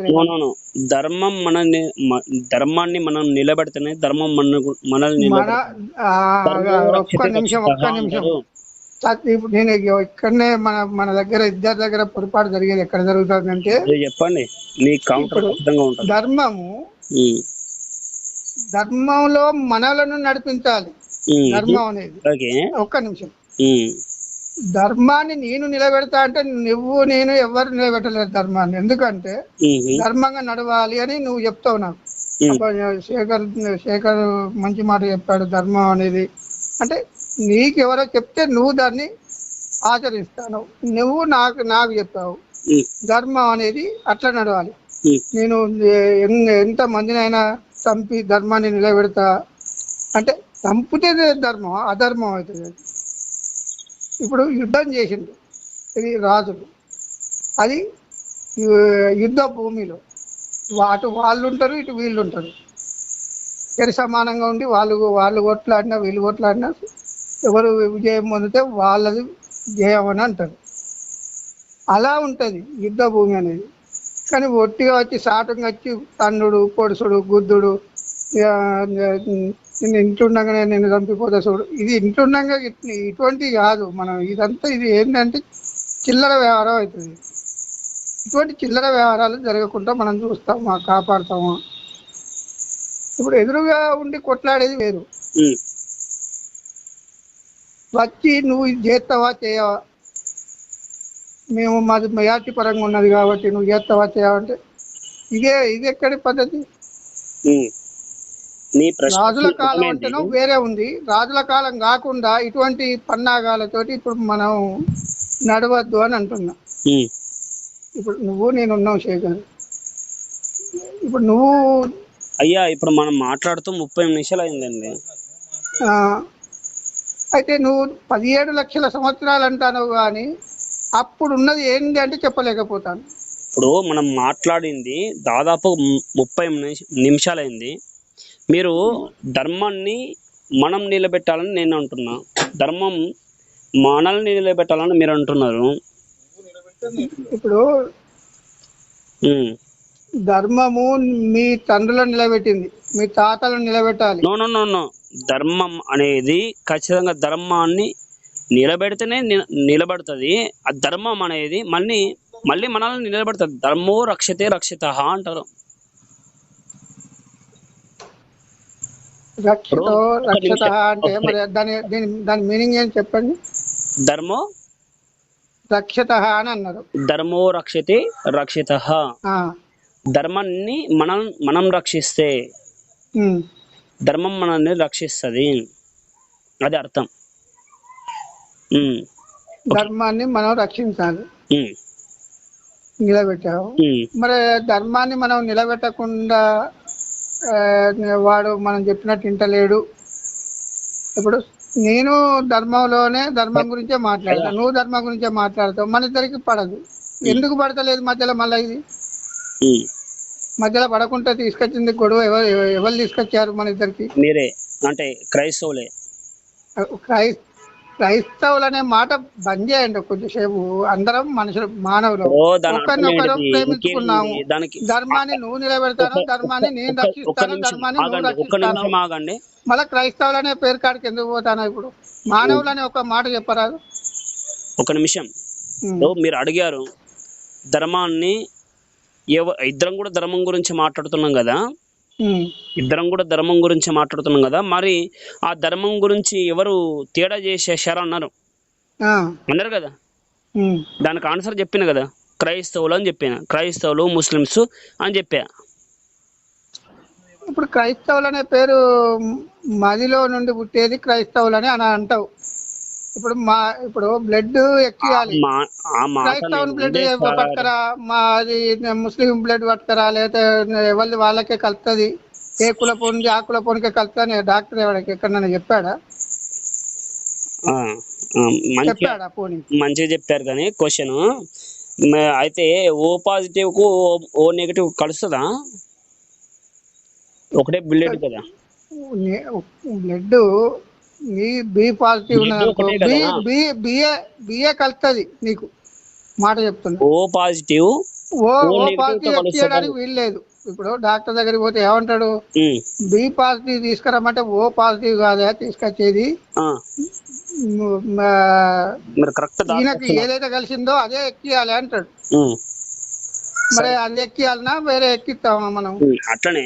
No no no. ధర్మం ధర్మాన్ని మనం నిలబెడితేనే ధర్మం మనల్ని మన నిలబెడుతుంది. ఆ, ధర్మో ఒక్క రక్షతే నిమిషం రక్షితః ఒక్క నిమిషం అంటారు. ఇప్పుడు నేను ఇక్కడనే మన దగ్గర ఇద్దరి దగ్గర పొరపాటు జరిగేది ఎక్కడ జరుగుతుందంటే, మీరు చెప్పండి, మీ కౌంటర్ ఇప్పుడు ఖచ్చితంగా ఉంటుంది. ధర్మము ధర్మంలో మనలను నడిపించాలి. ధర్మం అనేది ఓకే. ఒక్క నిమిషం, ధర్మాన్ని నేను నిలబెడతా అంటే నువ్వు నేను ఎవరు నిలబెట్టలేరు ధర్మాన్ని. ఎందుకంటే ధర్మంగా నడవాలి అని నువ్వు చెప్తావు నాకు. శేఖర్ మంచి మాట చెప్పాడు. ధర్మం అనేది అంటే నీకెవరో చెప్తే నువ్వు దాన్ని ఆచరిస్తాను. నువ్వు నాకు చెప్పావు ధర్మం అనేది అట్లా నడవాలి. నేను ఎంత మందినైనా చంపి ధర్మాన్ని నిలబెడతా అంటే చంపితే ధర్మం అధర్మం అవుతుంది. ఇప్పుడు యుద్ధం చేసిండు ఇది రాజులు, అది యుద్ధ భూమిలో అటు వాళ్ళు ఉంటారు ఇటు వీళ్ళు ఉంటారు. సరి సమానంగా ఉండి వాళ్ళు కొట్లాడినా వీళ్ళు కొట్లాడినా ఎవరు విజయం పొందితే వాళ్ళది జయం అని అంటారు. అలా ఉంటుంది యుద్ధ భూమి అనేది. కానీ ఒట్టిగా వచ్చి సాటంగా వచ్చి తన్నుడు పొడుసుడు గుద్దుడు, నేను ఇంట్లుండగానే నేను చంపిపోతా చూడు, ఇది ఇంట్లుండగా ఇటువంటివి కాదు. మనం ఇదంతా ఇది ఏంటంటే చిల్లర వ్యవహారం అవుతుంది. ఇటువంటి చిల్లర వ్యవహారాలు జరగకుండా మనం చూస్తామా కాపాడుతామా. ఇప్పుడు ఎదురుగా ఉండి కొట్లాడేది వేరు, వచ్చి నువ్వు ఇది చేస్తావా చేయవా, మేము మాది మెజార్టీ పరంగా ఉన్నది కాబట్టి నువ్వు చేస్తావా చేయవంటే ఇది ఎక్కడి పద్ధతి? రాజుల కాలం అంటేనో వేరే ఉంది. రాజుల కాలం కాకుండా ఇటువంటి పన్నాగాలతోటి ఇప్పుడు మనం నడవద్దు అని అంటున్నా. ఇప్పుడు నువ్వు నేను ఉన్నావు శేఖర్, ఇప్పుడు నువ్వు అయ్యా ఇప్పుడు మనం మాట్లాడుతూ 30 నిమిషాలు అయిందండి. అయితే నువ్వు 17 లక్షల సంవత్సరాలు అంటాను కానీ అప్పుడు ఉన్నది ఏంటి అంటే చెప్పలేకపోతాను. ఇప్పుడు మనం మాట్లాడింది దాదాపు 30 నిమిషాలైంది. మీరు ధర్మాన్ని మనం నిలబెట్టాలని నేను అంటున్నా, ధర్మం మనల్ని నిలబెట్టాలని మీరు అంటున్నారు. ఇప్పుడు ధర్మము మీ తండ్రులను నిలబెట్టింది, మీ తాతలను నిలబెట్టాలి. No no no no. ధర్మం అనేది ఖచ్చితంగా ధర్మాన్ని నిలబెడితేనే నిలబడుతుంది. ఆ ధర్మం అనేది మళ్ళీ మనల్ని నిలబెడుతుంది. ధర్మో రక్షతే రక్షితః అంటారు. రక్షత అంటే మరి దాని మీనింగ్ ఏం చెప్పండి. ధర్మో రక్షత అని అన్నారు. ధర్మో రక్షతే రక్షితః. ధర్మాన్ని మనం రక్షిస్తే ధర్మం మనల్ని రక్షిస్తుంది, అది అర్థం. ధర్మాన్ని మనం రక్షించాలి, నిలబెట్టావు. మరి ధర్మాన్ని మనం నిలబెట్టకుండా వాడు మనం చెప్పినట్టు వింటలేడు. ఇప్పుడు నేను ధర్మం గురించే మాట్లాడతాను, నువ్వు ధర్మం గురించే మాట్లాడతావు. మన ఇద్దరికి పడదు. ఎందుకు పడతలేదు మధ్యలో? మళ్ళీ ఇది మధ్యలో పడకుండా తీసుకొచ్చింది గొడవ ఎవరు తీసుకొచ్చారు మన ఇద్దరికి? మీరే, అంటే క్రైస్తవులే. క్రైస్తవులు అనే మాట బంద్ చేయండి కొద్దిసేపు. అందరం మనుషులు, మానవులు, ఒకరినొకరు ప్రేమించుకున్నాము. ధర్మాన్ని నువ్వు నిలబెడతాను, ధర్మాన్ని నేను రక్షిస్తాను, ధర్మాన్ని నువ్వు రక్షిస్తాను. మళ్ళీ క్రైస్తవులు అనే పేరు కాడికి ఎందుకు పోతాను? ఇప్పుడు మానవులు అనే ఒక మాట చెప్పరాదు? ఒక నిమిషం. మీరు అడిగారు ధర్మాన్ని, ఇద్దరం కూడా ధర్మం గురించి మాట్లాడుతున్నాం కదా, మరి ఆ ధర్మం గురించి ఎవరు తేడా చేసేసారు అన్నారు కదా. దానికి ఆన్సర్ చెప్పిన కదా, క్రైస్తవులు అని చెప్పిన, క్రైస్తవులు ముస్లిమ్స్ అని చెప్పా. ఇప్పుడు క్రైస్తవులు అనే పేరు మదిలో నుండి పుట్టేది క్రైస్తవులు అని అంటావు. ఇప్పుడు బ్లడ్ ఎక్కియాలి, క్రైస్తవుని బ్లడ్ పట్టుకరా, మాది ముస్లిం బ్లడ్ పట్టుకరా, లేకపోతే ఎవరి వాళ్ళకే కలుస్తుంది, ఏ కులపోనికి ఆ కులపోనికే కలుస్తుంది డాక్టర్ ఎవరికి ఎక్కడన్నా చెప్పాడా? మంచిగా చెప్పారు. కానీ క్వశ్చన్ అయితే ఓ పాజిటివ్ కు ఓ నెగిటివ్ కలుస్తుందా? ఒకటే బ్లడ్ కదా. బ్లడ్ బి పాజిటివ్ బిఏ కలుస్తుంది నీకు, మాట చెప్తున్నా. ఓ పాజిటివ్ ఓ పాజిటివ్ ఎక్కియడానికి వీలు లేదు. ఇప్పుడు డాక్టర్ దగ్గరికి పోతే ఏమంటాడు, బి పాజిటివ్ తీసుకురమ్మంటే ఓ పాజిటివ్ కాదా తీసుకొచ్చేది, ఈయనకి ఏదైతే కలిసిందో అదే ఎక్కియాలి అంటాడు. మరి అది ఎక్కియాలన్నా వేరే ఎక్కిస్తామా మనం? అట్లనే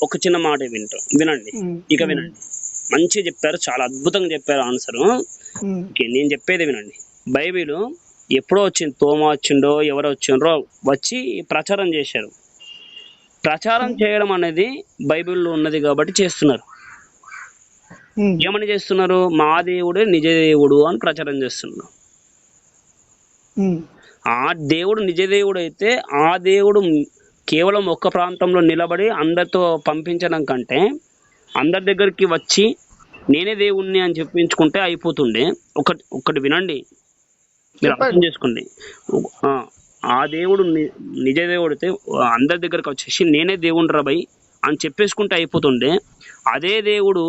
ఒక చిన్న మాట వినండి. ఇక వినండి, మంచిగా చెప్పారు, చాలా అద్భుతంగా చెప్పారు ఆన్సర్. నేను చెప్పేది వినండి. బైబిల్ ఎప్పుడో వచ్చింది, తోమా వచ్చిండో ఎవరో వచ్చిండ్రో వచ్చి ప్రచారం చేశారు. ప్రచారం చేయడం అనేది బైబిల్లో ఉన్నది కాబట్టి చేస్తున్నారు. ఏమని చేస్తున్నారు? మా దేవుడే నిజ దేవుడు అని ప్రచారం చేస్తున్నారు. ఆ దేవుడు నిజ దేవుడు అయితే ఆ దేవుడు కేవలం ఒక్క ప్రాంతంలో నిలబడి అందరితో పంపించడం కంటే అందరి దగ్గరికి వచ్చి నేనే దేవుణ్ణి అని చెప్పించుకుంటే అయిపోతుండే. ఒకటి వినండి, మీరు అర్థం చేసుకోండి. ఆ దేవుడు నిజ దేవుడితే అందరి దగ్గరకు వచ్చేసి నేనే దేవుని రాబై అని చెప్పేసుకుంటే అయిపోతుండే. అదే దేవుడు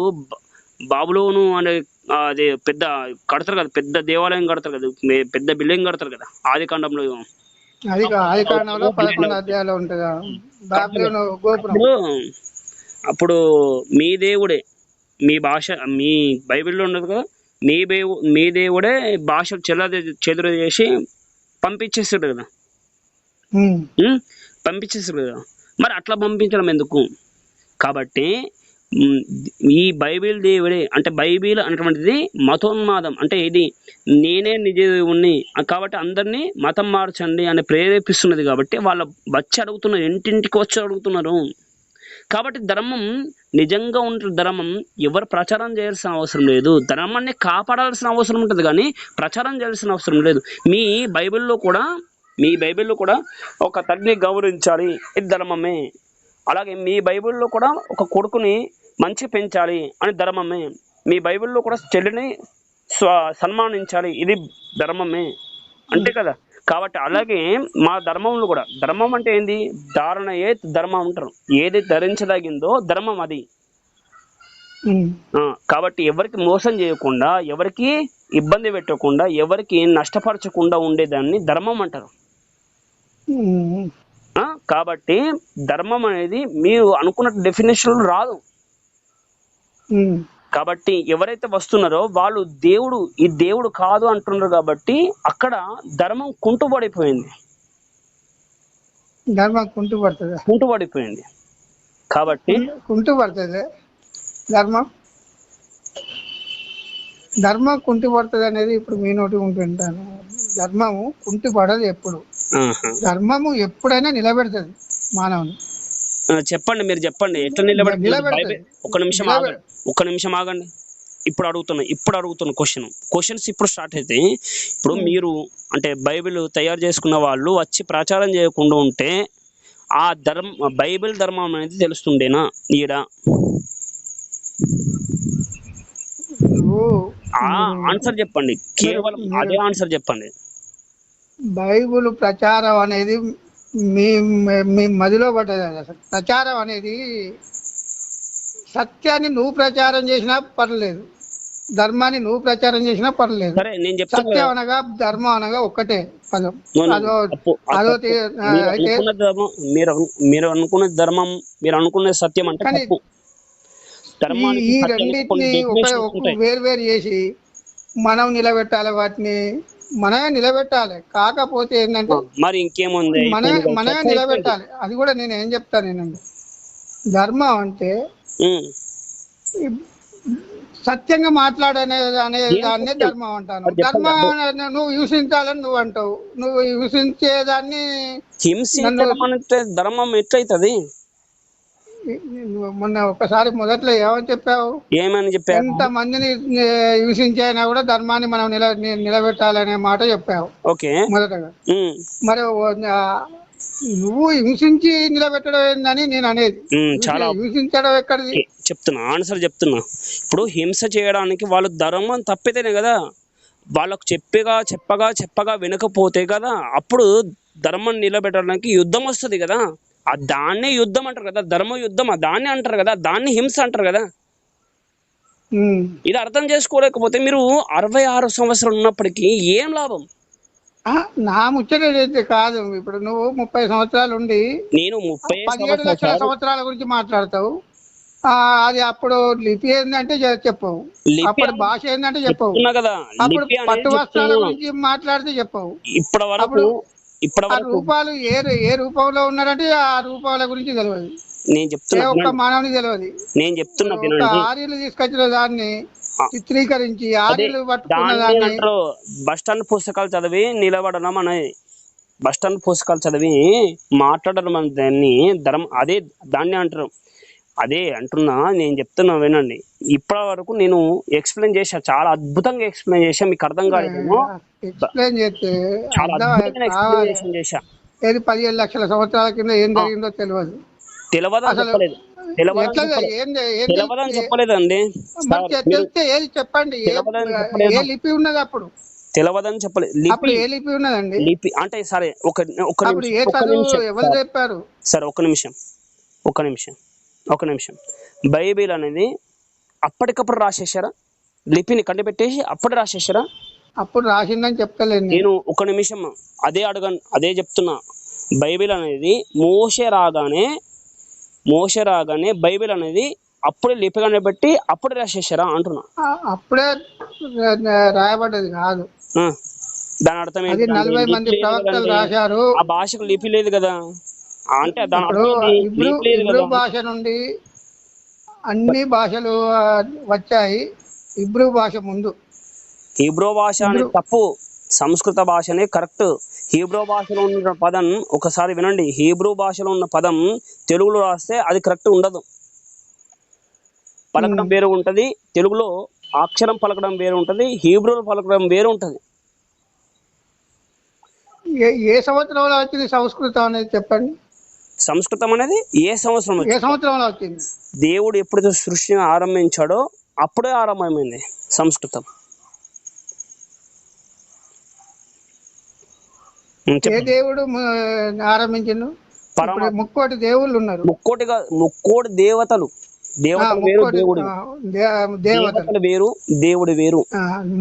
బాబులోను అనే అదే పెద్ద కడతారు కదా, పెద్ద దేవాలయం కడతారు కదా, పెద్ద బిల్డింగ్ కడతారు కదా, ఆది కాండంలో అప్పుడు మీ దేవుడే, మీ భాష, మీ బైబిల్లో ఉండదు కదా, మీ దేవుడే భాష చెదురు చేసి పంపించేస్తాడు కదా, పంపించేస్తాడు కదా. మరి అట్లా పంపించడం ఎందుకు? కాబట్టి ఈ బైబిల్ దేవుడే అంటే బైబిల్ అనేటువంటిది మతోన్మాదం, అంటే ఇది నేనే నిజ దేవుణ్ణి కాబట్టి అందరినీ మతం మార్చండి అని ప్రేరేపిస్తున్నది. కాబట్టి వాళ్ళ వచ్చి అడుగుతున్నారు, ఇంటింటికి వచ్చి అడుగుతున్నారు. కాబట్టి ధర్మం నిజంగా ఉన్న ధర్మం ఎవరు ప్రచారం చేయాల్సిన అవసరం లేదు. ధర్మాన్ని కాపాడాల్సిన అవసరం ఉంటుంది కానీ ప్రచారం చేయాల్సిన అవసరం లేదు. మీ బైబిల్లో కూడా ఒక తల్లిని గౌరవించాలి, ఇది ధర్మమే. అలాగే మీ బైబిల్లో కూడా ఒక కొడుకుని మంచి పెంచాలి అని ధర్మమే. మీ బైబిల్లో కూడా చెల్లిని సన్మానించాలి, ఇది ధర్మమే, అంతే కదా. కాబట్టి అలాగే మా ధర్మంలో కూడా, ధర్మం అంటే ఏంది? ధారణ ఏ ధర్మం అంటారు, ఏది ధరించదగిందో ధర్మం అది. కాబట్టి ఎవరికి మోసం చేయకుండా, ఎవరికి ఇబ్బంది పెట్టకుండా, ఎవరికి నష్టపరచకుండా ఉండేదాన్ని ధర్మం అంటారు. కాబట్టి ధర్మం అనేది మీరు అనుకున్న డెఫినేషన్ రాదు. కాబట్టి ఎవరైతే వస్తున్నారో వాళ్ళు ఈ దేవుడు కాదు అంటున్నారు. కాబట్టి అక్కడ ధర్మం కుంటుపడిపోయింది, కుంటుపడిపోయింది. కాబట్టి కుంటుపడుతుంది ధర్మం కుంటుపడుతుంది అనేది ఇప్పుడు మీ నోటి ఉంటుంటాను. ధర్మము కుంటుపడదు ఎప్పుడు. ధర్మము ఎప్పుడైనా నిలబెడుతుంది మానవుని. చెప్పండి, మీరు చెప్పండి ఎట్లా నిలబెడుతుంది? ఒక్క నిమిషం ఆగండి. ఇప్పుడు అడుగుతున్న క్వశ్చన్స్ ఇప్పుడు స్టార్ట్ అయితే, ఇప్పుడు మీరు అంటే బైబిల్ తయారు చేసుకున్న వాళ్ళు వచ్చి ప్రచారం చేయకుండా ఉంటే ఆ బైబిల్ ధర్మం అనేది తెలుస్తుండేనా? ఈడ ఆన్సర్ చెప్పండి, కేవలం అదే ఆన్సర్ చెప్పండి. బైబిల్ ప్రచారం అనేది మీ మదిలో పడ్డది. అసలు ప్రచారం అనేది సత్యాన్ని నువ్వు ప్రచారం చేసినా పర్లేదు, ధర్మాన్ని నువ్వు ప్రచారం చేసినా పర్లేదు. సత్యం అనగా ధర్మం అనగా ఒక్కటే పదం. మీరు అనుకునే ధర్మం, మీరు అనుకునే సత్యం అంటే ఈ రెండింటిని వేరు చేసి మనం నిలబెట్టాలి, వాటిని మనమే నిలబెట్టాలి. కాకపోతే ఏంటంటే మరి ఇంకేముంది, మనమే నిలబెట్టాలి. అది కూడా నేను ఏం చెప్తాను ఏంటంటే, ధర్మం అంటే సత్యంగా మాట్లాడనే దాన్నే ధర్మం అంటాను. ధర్మం నువ్వు హింసించాలని నువ్వు అంటావు, నువ్వు హింసించేదాన్ని ధర్మం ఎట్లయితది? మొన్న ఒకసారి మొదట్లో ఏమని చెప్పావు? ఎంత మందిని హింసించైనా కూడా ధర్మాన్ని మనం నిలబెట్టాలనే మాట చెప్పావు మొదటగా. మరి నువ్వు హింసించి నిలబెట్టడం ఏందని నేను అనేది. చాలా హింసించడం ఎక్కడిది చెప్తున్నా, ఆన్సర్ చెప్తున్నా. ఇప్పుడు హింస చేయడానికి వాళ్ళు ధర్మం తప్పితేనే కదా, వాళ్ళకు చెప్పగా వినకపోతే కదా అప్పుడు ధర్మం నిలబెట్టడానికి యుద్ధం వస్తుంది కదా. దాన్నే యుద్ధం అంటారు కదా, ధర్మ యుద్ధం దాన్ని అంటారు కదా, దాన్ని హింస అంటారు కదా. ఇది అర్థం చేసుకోలేకపోతే మీరు 66 సంవత్సరాలు ఉన్నప్పటికీ ఏం లాభం? నా ముచ్చట అయితే కాదు. ఇప్పుడు నువ్వు 30 సంవత్సరాలు ఉండి నేను 17 లక్షల సంవత్సరాల గురించి మాట్లాడతావు. అది అప్పుడు లిపి ఏంటంటే చెప్పవు, అప్పుడు భాష ఏంటంటే చెప్పవు, అప్పుడు పట్టు వస్త్రాల గురించి మాట్లాడితే చెప్పవు. ఆ రూపాలు ఏ రూపంలో ఉన్నారంటే ఆ రూపాల గురించి తెలియదు. నేను చెప్తున్నా, ఒక్క మానవునికి తెలియదు. నేను చెప్తున్నా, ఆర్యులు తీసుకొచ్చిన దాన్ని చిత్రీకరించి ఆర్యులు పట్టుకున్న దాన్ని బస్ స్టాండ్ పుస్తకాలు చదివి నిలబడడం అనేది, బస్ స్టాండ్ పుస్తకాలు చదివి మాట్లాడడం అని దాన్ని అదే దాన్ని అంటారు. అదే అంటున్నా, నేను చెప్తున్నా వినండి. ఇప్పటి వరకు నేను ఎక్స్ప్లెయిన్ చేశా, చాలా అద్భుతంగా ఎక్స్ప్లెయిన్ చేశా. మీకు అర్థం కాలేదేమో, ఎక్స్ప్లెయిన్ చేస్తే చాలా అద్భుతంగా ఎక్స్ప్లెయిన్ చేశా. 17 లక్షల సంవత్సరాల కింద ఏం జరిగిందో తెలియదు. తెలియదని చెప్పలేదండి. తెలిస్తే ఏది చెప్పండి, ఏ లిపి ఉన్నది అప్పుడు? తెలియదని చెప్పలేదు. అప్పుడు ఏ లిపి ఉన్నదండి? లిపి అంటే సరే ఒక ఎవరు చెప్పారు? సరే ఒక నిమిషం. బైబిల్ అనేది అప్పటికప్పుడు రాసేసారా? లిపిని కండిపెట్టేసి అప్పుడు రాసేసారా? అప్పుడు రాసిందని చెప్తలేదు నేను. ఒక నిమిషం అదే చెప్తున్నా. బైబిల్ అనేది మోషే రాగానే బైబిల్ అనేది అప్పుడే లిపిగానే బట్టి అప్పుడే రాసేసారా అంటున్నా. అప్పుడే రాయబడ్డది కాదు. దాని అర్థం ఏంటి? 40 మంది ప్రవక్తలు రాశారు. ఆ భాషకు లిపి లేదు కదా. అంటే ఇబ్రూ భాష నుండి అన్ని భాషలు వచ్చాయి. ఇబ్రూ భాష ముందు. హీబ్రూ భాష అనేది తప్పు, సంస్కృత భాషనే కరెక్ట్. హీబ్రూ భాషలో ఉన్న పదం ఒకసారి వినండి. హీబ్రూ భాషలో ఉన్న పదం తెలుగులో రాస్తే అది కరెక్ట్ ఉండదు. పలకడం వేరు ఉంటది, తెలుగులో అక్షరం పలకడం వేరు ఉంటది, హీబ్రూలో పలకడం వేరు ఉంటది. ఏ సంవత్సరంలో వచ్చింది సంస్కృతం అనేది చెప్పండి. సంస్కృతం అనేది ఏ సంవత్సరంలో వచ్చింది? దేవుడు ఎప్పుడైతే సృష్టిని ఆరంభించాడో అప్పుడే ఆరంభమైంది సంస్కృతం. ఏ దేవుడు ఆరంభించిండు? ముక్కోటి దేవుళ్ళు ఉన్నారు. ముక్కోటి దేవతలు వేరు, దేవుడు వేరు.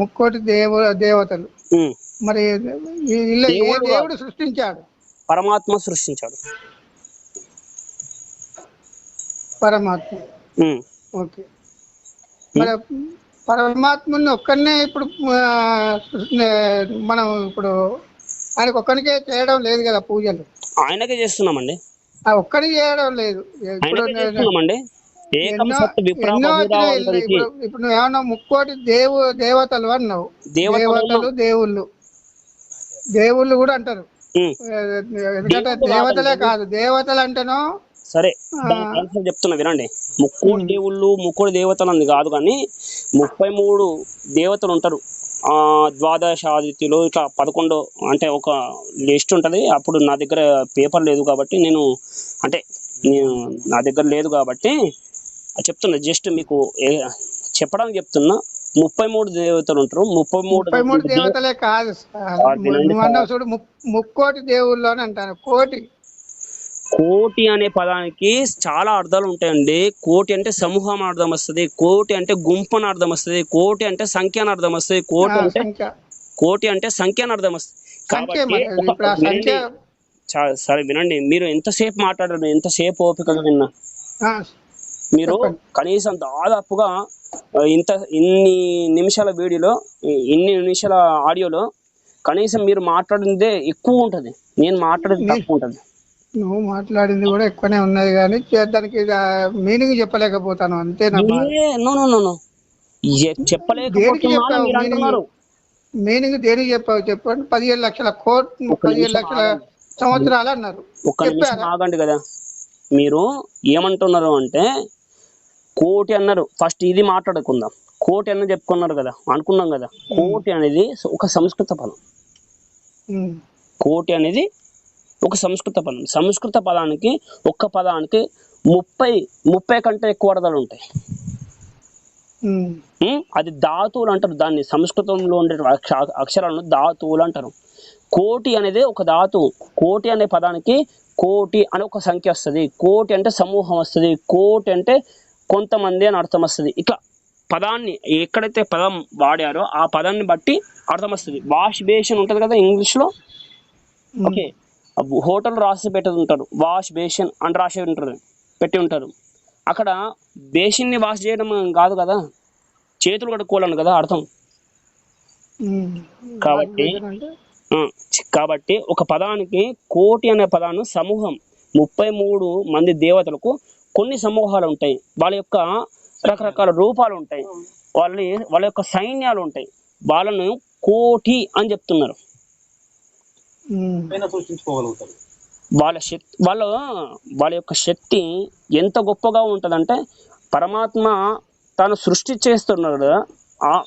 ముక్కోటి దేవతలు. మరి దేవుడు సృష్టించాడు? పరమాత్మ సృష్టించాడు. పరమాత్మ. ఓకే. మరి పరమాత్మని ఒక్కనే ఇప్పుడు మనం ఇప్పుడు ఆయనకు ఒక్కరికే చేయడం లేదు కదా పూజలు. ఆయనకే చేస్తున్నామండి. ఒక్కరికి చేయడం లేదు. ఇప్పుడు నువ్వేమన్నా ముక్కోటి దేవతలు అన్నావు. దేవుళ్ళు కూడా అంటారు. ఎందుకంటే దేవతలే కాదు, దేవతలు అంటేనో సరే చెప్తున్నా వినండి. ముక్కోటి దేవతలు అని కాదు కానీ 33 దేవతలు ఉంటారు. ద్వాదశాదిత్యులు ఇట్లా 11 అంటే ఒక లిస్ట్ ఉంటుంది. అప్పుడు నా దగ్గర పేపర్ లేదు కాబట్టి నా దగ్గర లేదు కాబట్టి చెప్తున్నా. జస్ట్ మీకు చెప్పడానికి చెప్తున్నా. 33 దేవతలు ఉంటారు. 33 దేవతలే కాదు, చూడు ముక్కోటి దేవుళ్ళు అని అంటాను. కోటి అనే పదానికి చాలా అర్థాలు ఉంటాయండి. కోటి అంటే సమూహం అర్థం వస్తుంది, కోటి అంటే గుంపు అని అర్థం వస్తుంది, కోటి అంటే సంఖ్య అని అర్థం వస్తుంది, కోటి అంటే సంఖ్య అని అర్థం వస్తుంది. కాబట్టి సరే వినండి. మీరు ఎంతసేపు మాట్లాడారు, ఎంతసేపు ఓపికగా విన్నా. మీరు కనీసం దాదాపుగా ఇన్ని నిమిషాల వీడియోలో, ఇన్ని నిమిషాల ఆడియోలో కనీసం మీరు మాట్లాడిందే ఎక్కువ ఉంటది, నేను మాట్లాడేది తక్కువ ఉంటది. నువ్వు మాట్లాడింది కూడా ఎక్కువనే ఉన్నది కానీ దానికి మీనింగ్ చెప్పలేకపోతాను అంతే. మీనింగ్ దేనికి చెప్పావు చెప్పండి. 17 లక్షల కోట్లు, 17 లక్షల సంవత్సరాలు అన్నారు. ఆగండి కదా, మీరు ఏమంటున్నారు అంటే కోటి అన్నారు. ఫస్ట్ ఇది మాట్లాడుకుందాం. కోటి అన్న చెప్పుకున్నారు కదా, అనుకున్నాం కదా. కోటి అనేది ఒక సంస్కృత పదం. కోటి అనేది ఒక సంస్కృత పదం. సంస్కృత పదానికి ఒక్క పదానికి 30 కంటే ఎక్కువ అర్థాలు ఉంటాయి. అది ధాతువులు అంటారు. దాన్ని సంస్కృతంలో ఉండే అక్షరాలను ధాతువులు అంటారు. కోటి అనేది ఒక ధాతువు. కోటి అనే పదానికి కోటి అని ఒక సంఖ్య వస్తుంది. కోటి అంటే సమూహం వస్తుంది. కోటి అంటే కొంతమంది అని అర్థం వస్తుంది. ఇట్లా పదాన్ని ఎక్కడైతే పదం వాడారో ఆ పదాన్ని బట్టి అర్థం వస్తుంది. వాష్ బేషన్ ఉంటుంది కదా ఇంగ్లీష్లో, ఓకే, హోటల్ రాసి పెట్టేది ఉంటారు, వాష్ బేషన్ అని రాసి ఉంటారు, పెట్టి ఉంటారు. అక్కడ బేసిన్ని వాష్ చేయడం కాదు కదా, చేతులు కడుక్కోవాలని కదా అర్థం. కాబట్టి ఒక పదానికి కోటి అనే పదాన్ని సమూహం 33 మంది దేవతలకు కొన్ని సమూహాలు ఉంటాయి, వాళ్ళ యొక్క రకరకాల రూపాలు ఉంటాయి, వాళ్ళ యొక్క సైన్యాలు ఉంటాయి, వాళ్ళను కోటి అని చెప్తున్నారు. వాళ్ళ శక్తి వాళ్ళ యొక్క శక్తి ఎంత గొప్పగా ఉంటుందంటే పరమాత్మ తాను సృష్టి చేస్తున్నాడు,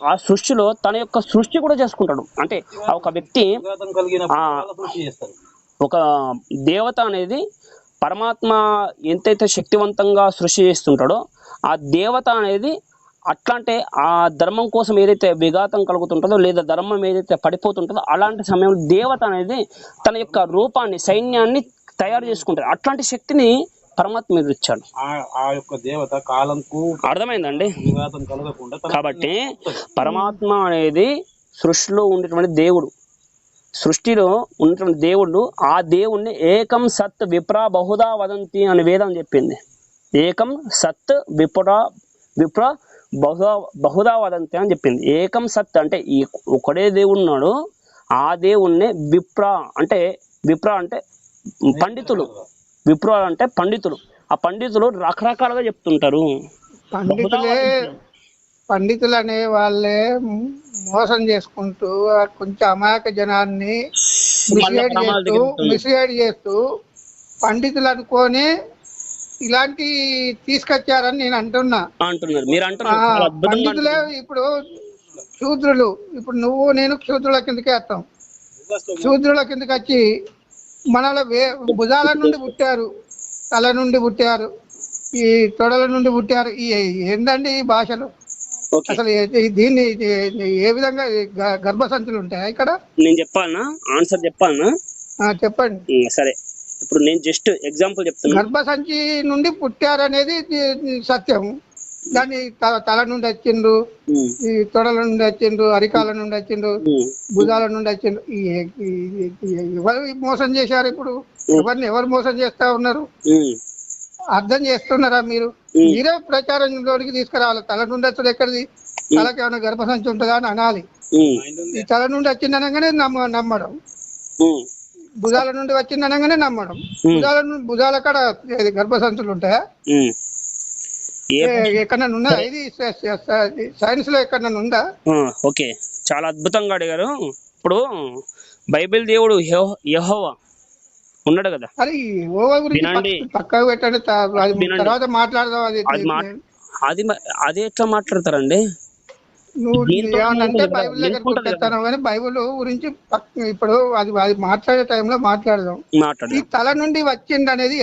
ఆ సృష్టిలో తన యొక్క సృష్టి కూడా చేసుకుంటాడు. అంటే ఒక వ్యక్తి ఒక దేవత అనేది పరమాత్మ ఎంతైతే శక్తివంతంగా సృష్టి చేస్తుంటాడో ఆ దేవత అనేది అట్లా అంటే ఆ ధర్మం కోసం ఏదైతే విఘాతం కలుగుతుంటుందో లేదా ధర్మం ఏదైతే పడిపోతుంటుందో అలాంటి సమయంలో దేవత అనేది తన యొక్క రూపాన్ని సైన్యాన్ని తయారు చేసుకుంటుంది. అట్లాంటి శక్తిని పరమాత్మ మీద ఇచ్చాడు. ఆ యొక్క దేవత కాలంకు అర్థమైందండి. కాబట్టి పరమాత్మ అనేది సృష్టిలో ఉండేటువంటి దేవుడు, సృష్టిలో ఉన్నటువంటి దేవుడు, ఆ దేవుణ్ణి ఏకం సత్ విప్ర బహుదా వదంతి అని వేదం చెప్పింది. ఏకం సత్ విప్ర బహుదా వదంతి అని చెప్పింది. ఏకం సత్ అంటే ఈ ఒకడే దేవుడు ఉన్నాడు, ఆ దేవుణ్ణి విప్ర అంటే పండితులు, విప్ర అంటే పండితులు, ఆ పండితులు రకరకాలుగా చెప్తుంటారు. పండితులు అనే వాళ్ళే మోసం చేసుకుంటూ కొంచెం అమాయక జనాన్ని మిస్గైడ్ చేస్తూ పండితులు అనుకొని ఇలాంటి తీసుకొచ్చారని నేను అంటున్నారు. పండితులే ఇప్పుడు శూద్రులు, ఇప్పుడు నువ్వు నేను క్షూద్రుల కిందకే వస్తాం. శూద్రుల కిందకి వచ్చి మనలో భుజాల నుండి పుట్టారు, తల నుండి పుట్టారు, ఈ తొడల నుండి పుట్టారు. ఏందండి ఈ భాషలు? అసలు దీన్ని ఏ విధంగా గర్భసంచులు ఉంటాయా ఇక్కడ? నేను చెప్పాలనా? ఆన్సర్ చెప్పాలనా? చెప్పండి. సరే, ఇప్పుడు నేను జస్ట్ ఎగ్జాంపుల్ చెప్తాను. గర్భసంచి నుండి పుట్టారనేది సత్యం. దాన్ని తల నుండి వచ్చిండ్రు, ఈ తొడల నుండి వచ్చిండ్రు, అరికాల నుండి వచ్చిండ్రు, భుజాల నుండి వచ్చిండ్రు. ఎవరు మోసం చేశారు? ఇప్పుడు ఎవరు మోసం చేస్తా ఉన్నారు? అర్థం చేస్తున్నారా మీరు? మీరే ప్రచారంలోనికి తీసుకురావాలి. తల నుండి వచ్చాడు ఎక్కడిది? తలకి ఏమైనా గర్భసంచి ఉంటుందా అని అనాలి. ఈ తల నుండి వచ్చింది అనగానే నమ్మడం, భుజాల నుండి వచ్చింది అనగానే నమ్మడం. భుజాల కాడ గర్భసంచులు ఉంటాయా? ఎక్కడన్నా ఉందా? ఇది సైన్స్ లో ఎక్కడన్నా ఉందా? ఓకే, చాలా అద్భుతంగా అడిగారు. ఇప్పుడు బైబిల్ దేవుడు యెహోవా ఉన్నాడు కదా, వినండి, పక్కకు పెట్టండి, తర్వాత మాట్లాడదాం. అది ఎట్లా మాట్లాడతారండి? నువ్వు ఏమన్నంటే బైబిల్ దగ్గరకు వచ్చేస్తాను కానీ బైబిల్ గురించి ఇప్పుడు అది మాట్లాడే టైంలో మాట్లాడదాం. ఈ తల నుండి వచ్చింది అనేది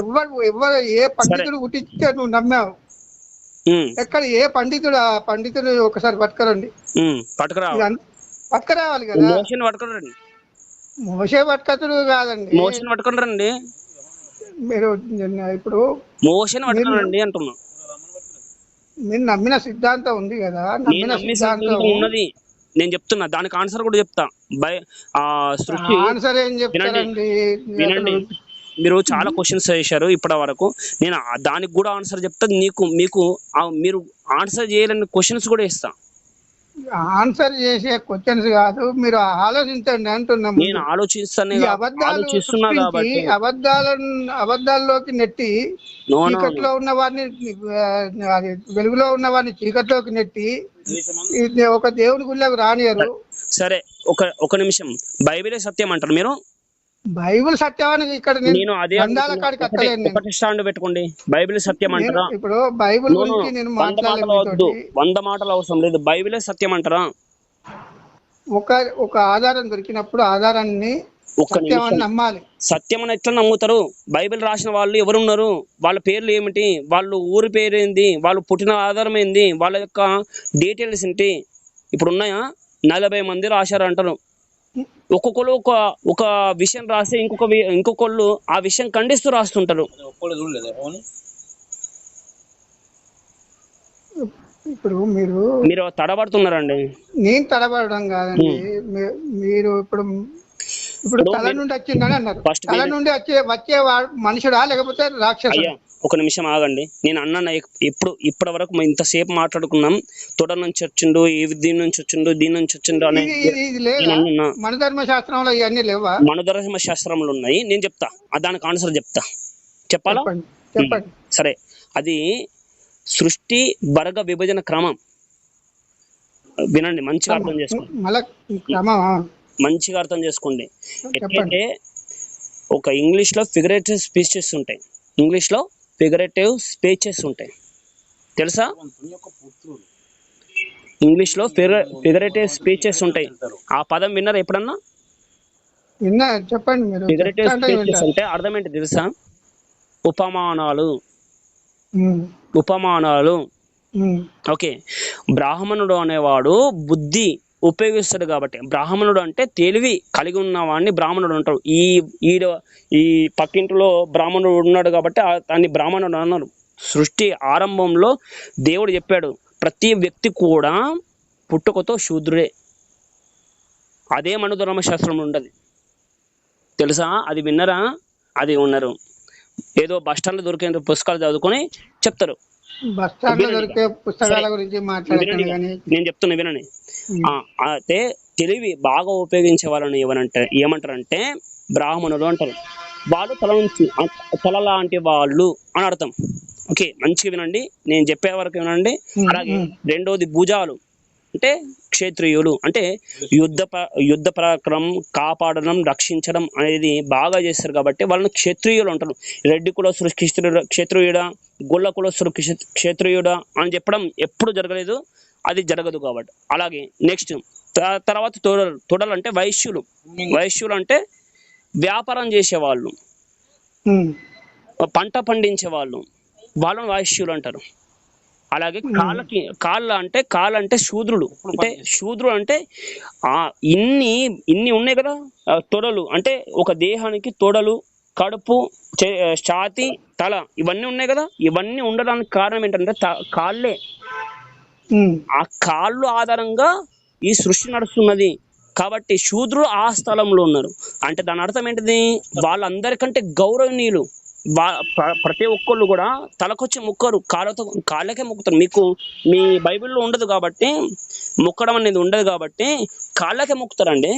ఎవరు ఏ పండితుడు పుట్టించే నువ్వు నమ్మావు? ఎక్కడ ఏ పండితుడు? ఆ పండితుడు ఒకసారి పట్టుకురండి, పట్టుకురావాలి కదా. మోసే పట్టుకతుడు కాదండి, మోషన్ పట్టుకురండి. మీరు ఇప్పుడు మోషన్ పట్టుకురండి అంటున్నా. మీరు నమ్మిన సిద్ధాంతం ఉంది కదా, నమ్మిన సిద్ధాంతం ఉన్నది. నేను చెప్తున్నా, దానికి ఆన్సర్ కూడా చెప్తా. ఆన్సర్ ఏం చెప్తారండి? వినండి, మీరు చాలా క్వశ్చన్స్ చేశారు ఇప్పటి వరకు, నేను దానికి కూడా ఆన్సర్ చెప్తా. మీకు మీరు ఆన్సర్ చేయలేని క్వశ్చన్స్ కూడా ఇస్తా. ఆన్సర్ చేసే క్వశ్చన్స్ కాదు, మీరు ఆలోచించండి అంటున్నాము. నేను ఆలోచిస్తున్నా కాబట్టి అబద్ధాల్లోకి నెట్టి చీకట్లో ఉన్న వారిని వెలుగులో ఉన్న వారిని చీకట్లోకి నెట్టి ఒక దేవుని గుళ్ళకు రానియరు. సరే, ఒక నిమిషం. బైబిలే సత్యం అంటారు మీరు? బైబిల్ సత్యం ఇక్కడ నేను అదే ఒకటి స్టాండ్ పెట్టుకోండి. బైబిల్ సత్యం అంటారా? ఇప్పుడు బైబిల్ గురించి నేను 100 మాటలు అవసరం లేదు, బైబిలే సత్యం అంటారా? ఒక ఆధారం దొరికినప్పుడు ఆధారాన్ని నమ్మాలి. సత్యం అని ఎట్లా నమ్ముతారు? బైబిల్ రాసిన వాళ్ళు ఎవరున్నారు? వాళ్ళ పేర్లు ఏమిటి? వాళ్ళు ఊరి పేరు ఏంది? వాళ్ళు పుట్టిన ఆధారం ఏంది? వాళ్ళ యొక్క డీటెయిల్స్ ఏంటి? ఇప్పుడు ఉన్నాయా? 40 మంది రాశారు అంటారు. ఒక్కొక్కరు ఒక విషయం రాసి ఇంకొకళ్ళు ఆ విషయం ఖండిస్తూ రాస్తుంటారు. ఇప్పుడు మీరు తడబడుతున్నారండి. నేను తడబడడం కాదండి. మీరు ఇప్పుడు తల నుండి వచ్చిందని అన్నారు. తల నుండి వచ్చే మనుషుడా లేకపోతే రాక్షసుడా? ఒక నిమిషం ఆగండి. నేను అన్న ఇప్పటి వరకు ఇంతసేపు మాట్లాడుకున్నాం. తొడ నుంచి వచ్చిండు, దీని నుంచి వచ్చిండు, దీని నుంచి వచ్చిండు అని. మనధర్మ శాస్త్రంలో ఇవన్నీ లేవా? మనధర్మ శాస్త్రంలో ఉన్నాయి. నేను చెప్తా, దానికి ఆన్సర్ చెప్తా. చెప్పాలా? చెప్పండి. సరే, అది సృష్టి వర్గ విభజన క్రమం. వినండి, మంచిగా అర్థం చేసుకోండి. మంచిగా అర్థం చేసుకోండి. ఎట్లంటే ఒక ఇంగ్లీష్ లో ఫిగరేటివ్ స్పీచెస్ ఉంటాయి, ఇంగ్లీష్ లో ఫిగరేటివ్ స్పీచెస్ ఉంటాయి, తెలుసా? ఇంగ్లీష్ లో ఫిగరేటివ్ స్పీచెస్ ఉంటాయి. ఆ పదం విన్నారా ఎప్పుడన్నా? చెప్పండి మీరు. ఫిగరేటివ్ స్పీచెస్ అంటే అర్థం ఏంటి తెలుసా? ఉపమానాలు. ఓకే, బ్రాహ్మణుడు అనేవాడు బుద్ధి ఉపయోగిస్తాడు కాబట్టి, బ్రాహ్మణుడు అంటే తెలివి కలిగి ఉన్న వాడిని బ్రాహ్మణుడు అంటారు. ఈ పక్కింటిలో బ్రాహ్మణుడు ఉన్నాడు కాబట్టి దాన్ని బ్రాహ్మణుడు అన్నారు. సృష్టి ఆరంభంలో దేవుడు చెప్పాడు, ప్రతి వ్యక్తి కూడా పుట్టుకతో శూద్రుడే. అదే మనధర్మ శాస్త్రంలో ఉండదు, తెలుసా? అది విన్నరా? అది ఉన్నారు. ఏదో బస్ స్టాండ్ లో దొరికే పుస్తకాలు చదువుకొని చెప్తారు. నేను చెప్తున్నా వినండి. అయితే తెలివి బాగా ఉపయోగించే వాళ్ళని ఏమంటారంటే బ్రాహ్మణులు అంటారు. వాళ్ళు తల లాంటి వాళ్ళు అని అర్థం. ఓకే, మంచిగా వినండి, నేను చెప్పే వరకు వినండి. అలాగే రెండోది భుజాలు అంటే క్షత్రియులు, అంటే యుద్ధ పరాక్రమం, కాపాడడం, రక్షించడం అనేది బాగా చేస్తారు కాబట్టి వాళ్ళని క్షత్రియులు అంటారు. రెడ్డి కులస్తుడు క్షత్రియుడా, గొల్ల కులస్తుడు క్షత్రియుడా అని చెప్పడం ఎప్పుడు జరగలేదు, అది జరగదు కాబట్టి. అలాగే నెక్స్ట్ తర్వాత తొడలు అంటే వైశ్యులు అంటే వ్యాపారం చేసేవాళ్ళు, పంట పండించే వాళ్ళని వైశ్యులు అంటారు. అలాగే కాళ్ళ అంటే శూద్రుడు అంటే ఇన్ని ఉన్నాయి కదా. తొడలు అంటే ఒక దేహానికి తొడలు, కడుపు, ఛాతి, తల ఇవన్నీ ఉన్నాయి కదా. ఇవన్నీ ఉండడానికి కారణం ఏంటంటే కాళ్ళే. ఆ కాళ్ళు ఆధారంగా ఈ సృష్టి నడుస్తున్నది కాబట్టి శూద్రులు ఆ స్థలంలో ఉన్నారు. అంటే దాని అర్థం ఏంటిది? వాళ్ళందరికంటే గౌరవనీయులు. ప్రతి ఒక్కళ్ళు కూడా తలకొచ్చి మొక్కరు, కాళ్ళకే మొక్కుతారు. మీ బైబిల్లో ఉండదు కాబట్టి, మొక్కడం అనేది ఉండదు కాబట్టి కాళ్ళకే మొక్కుతారండి.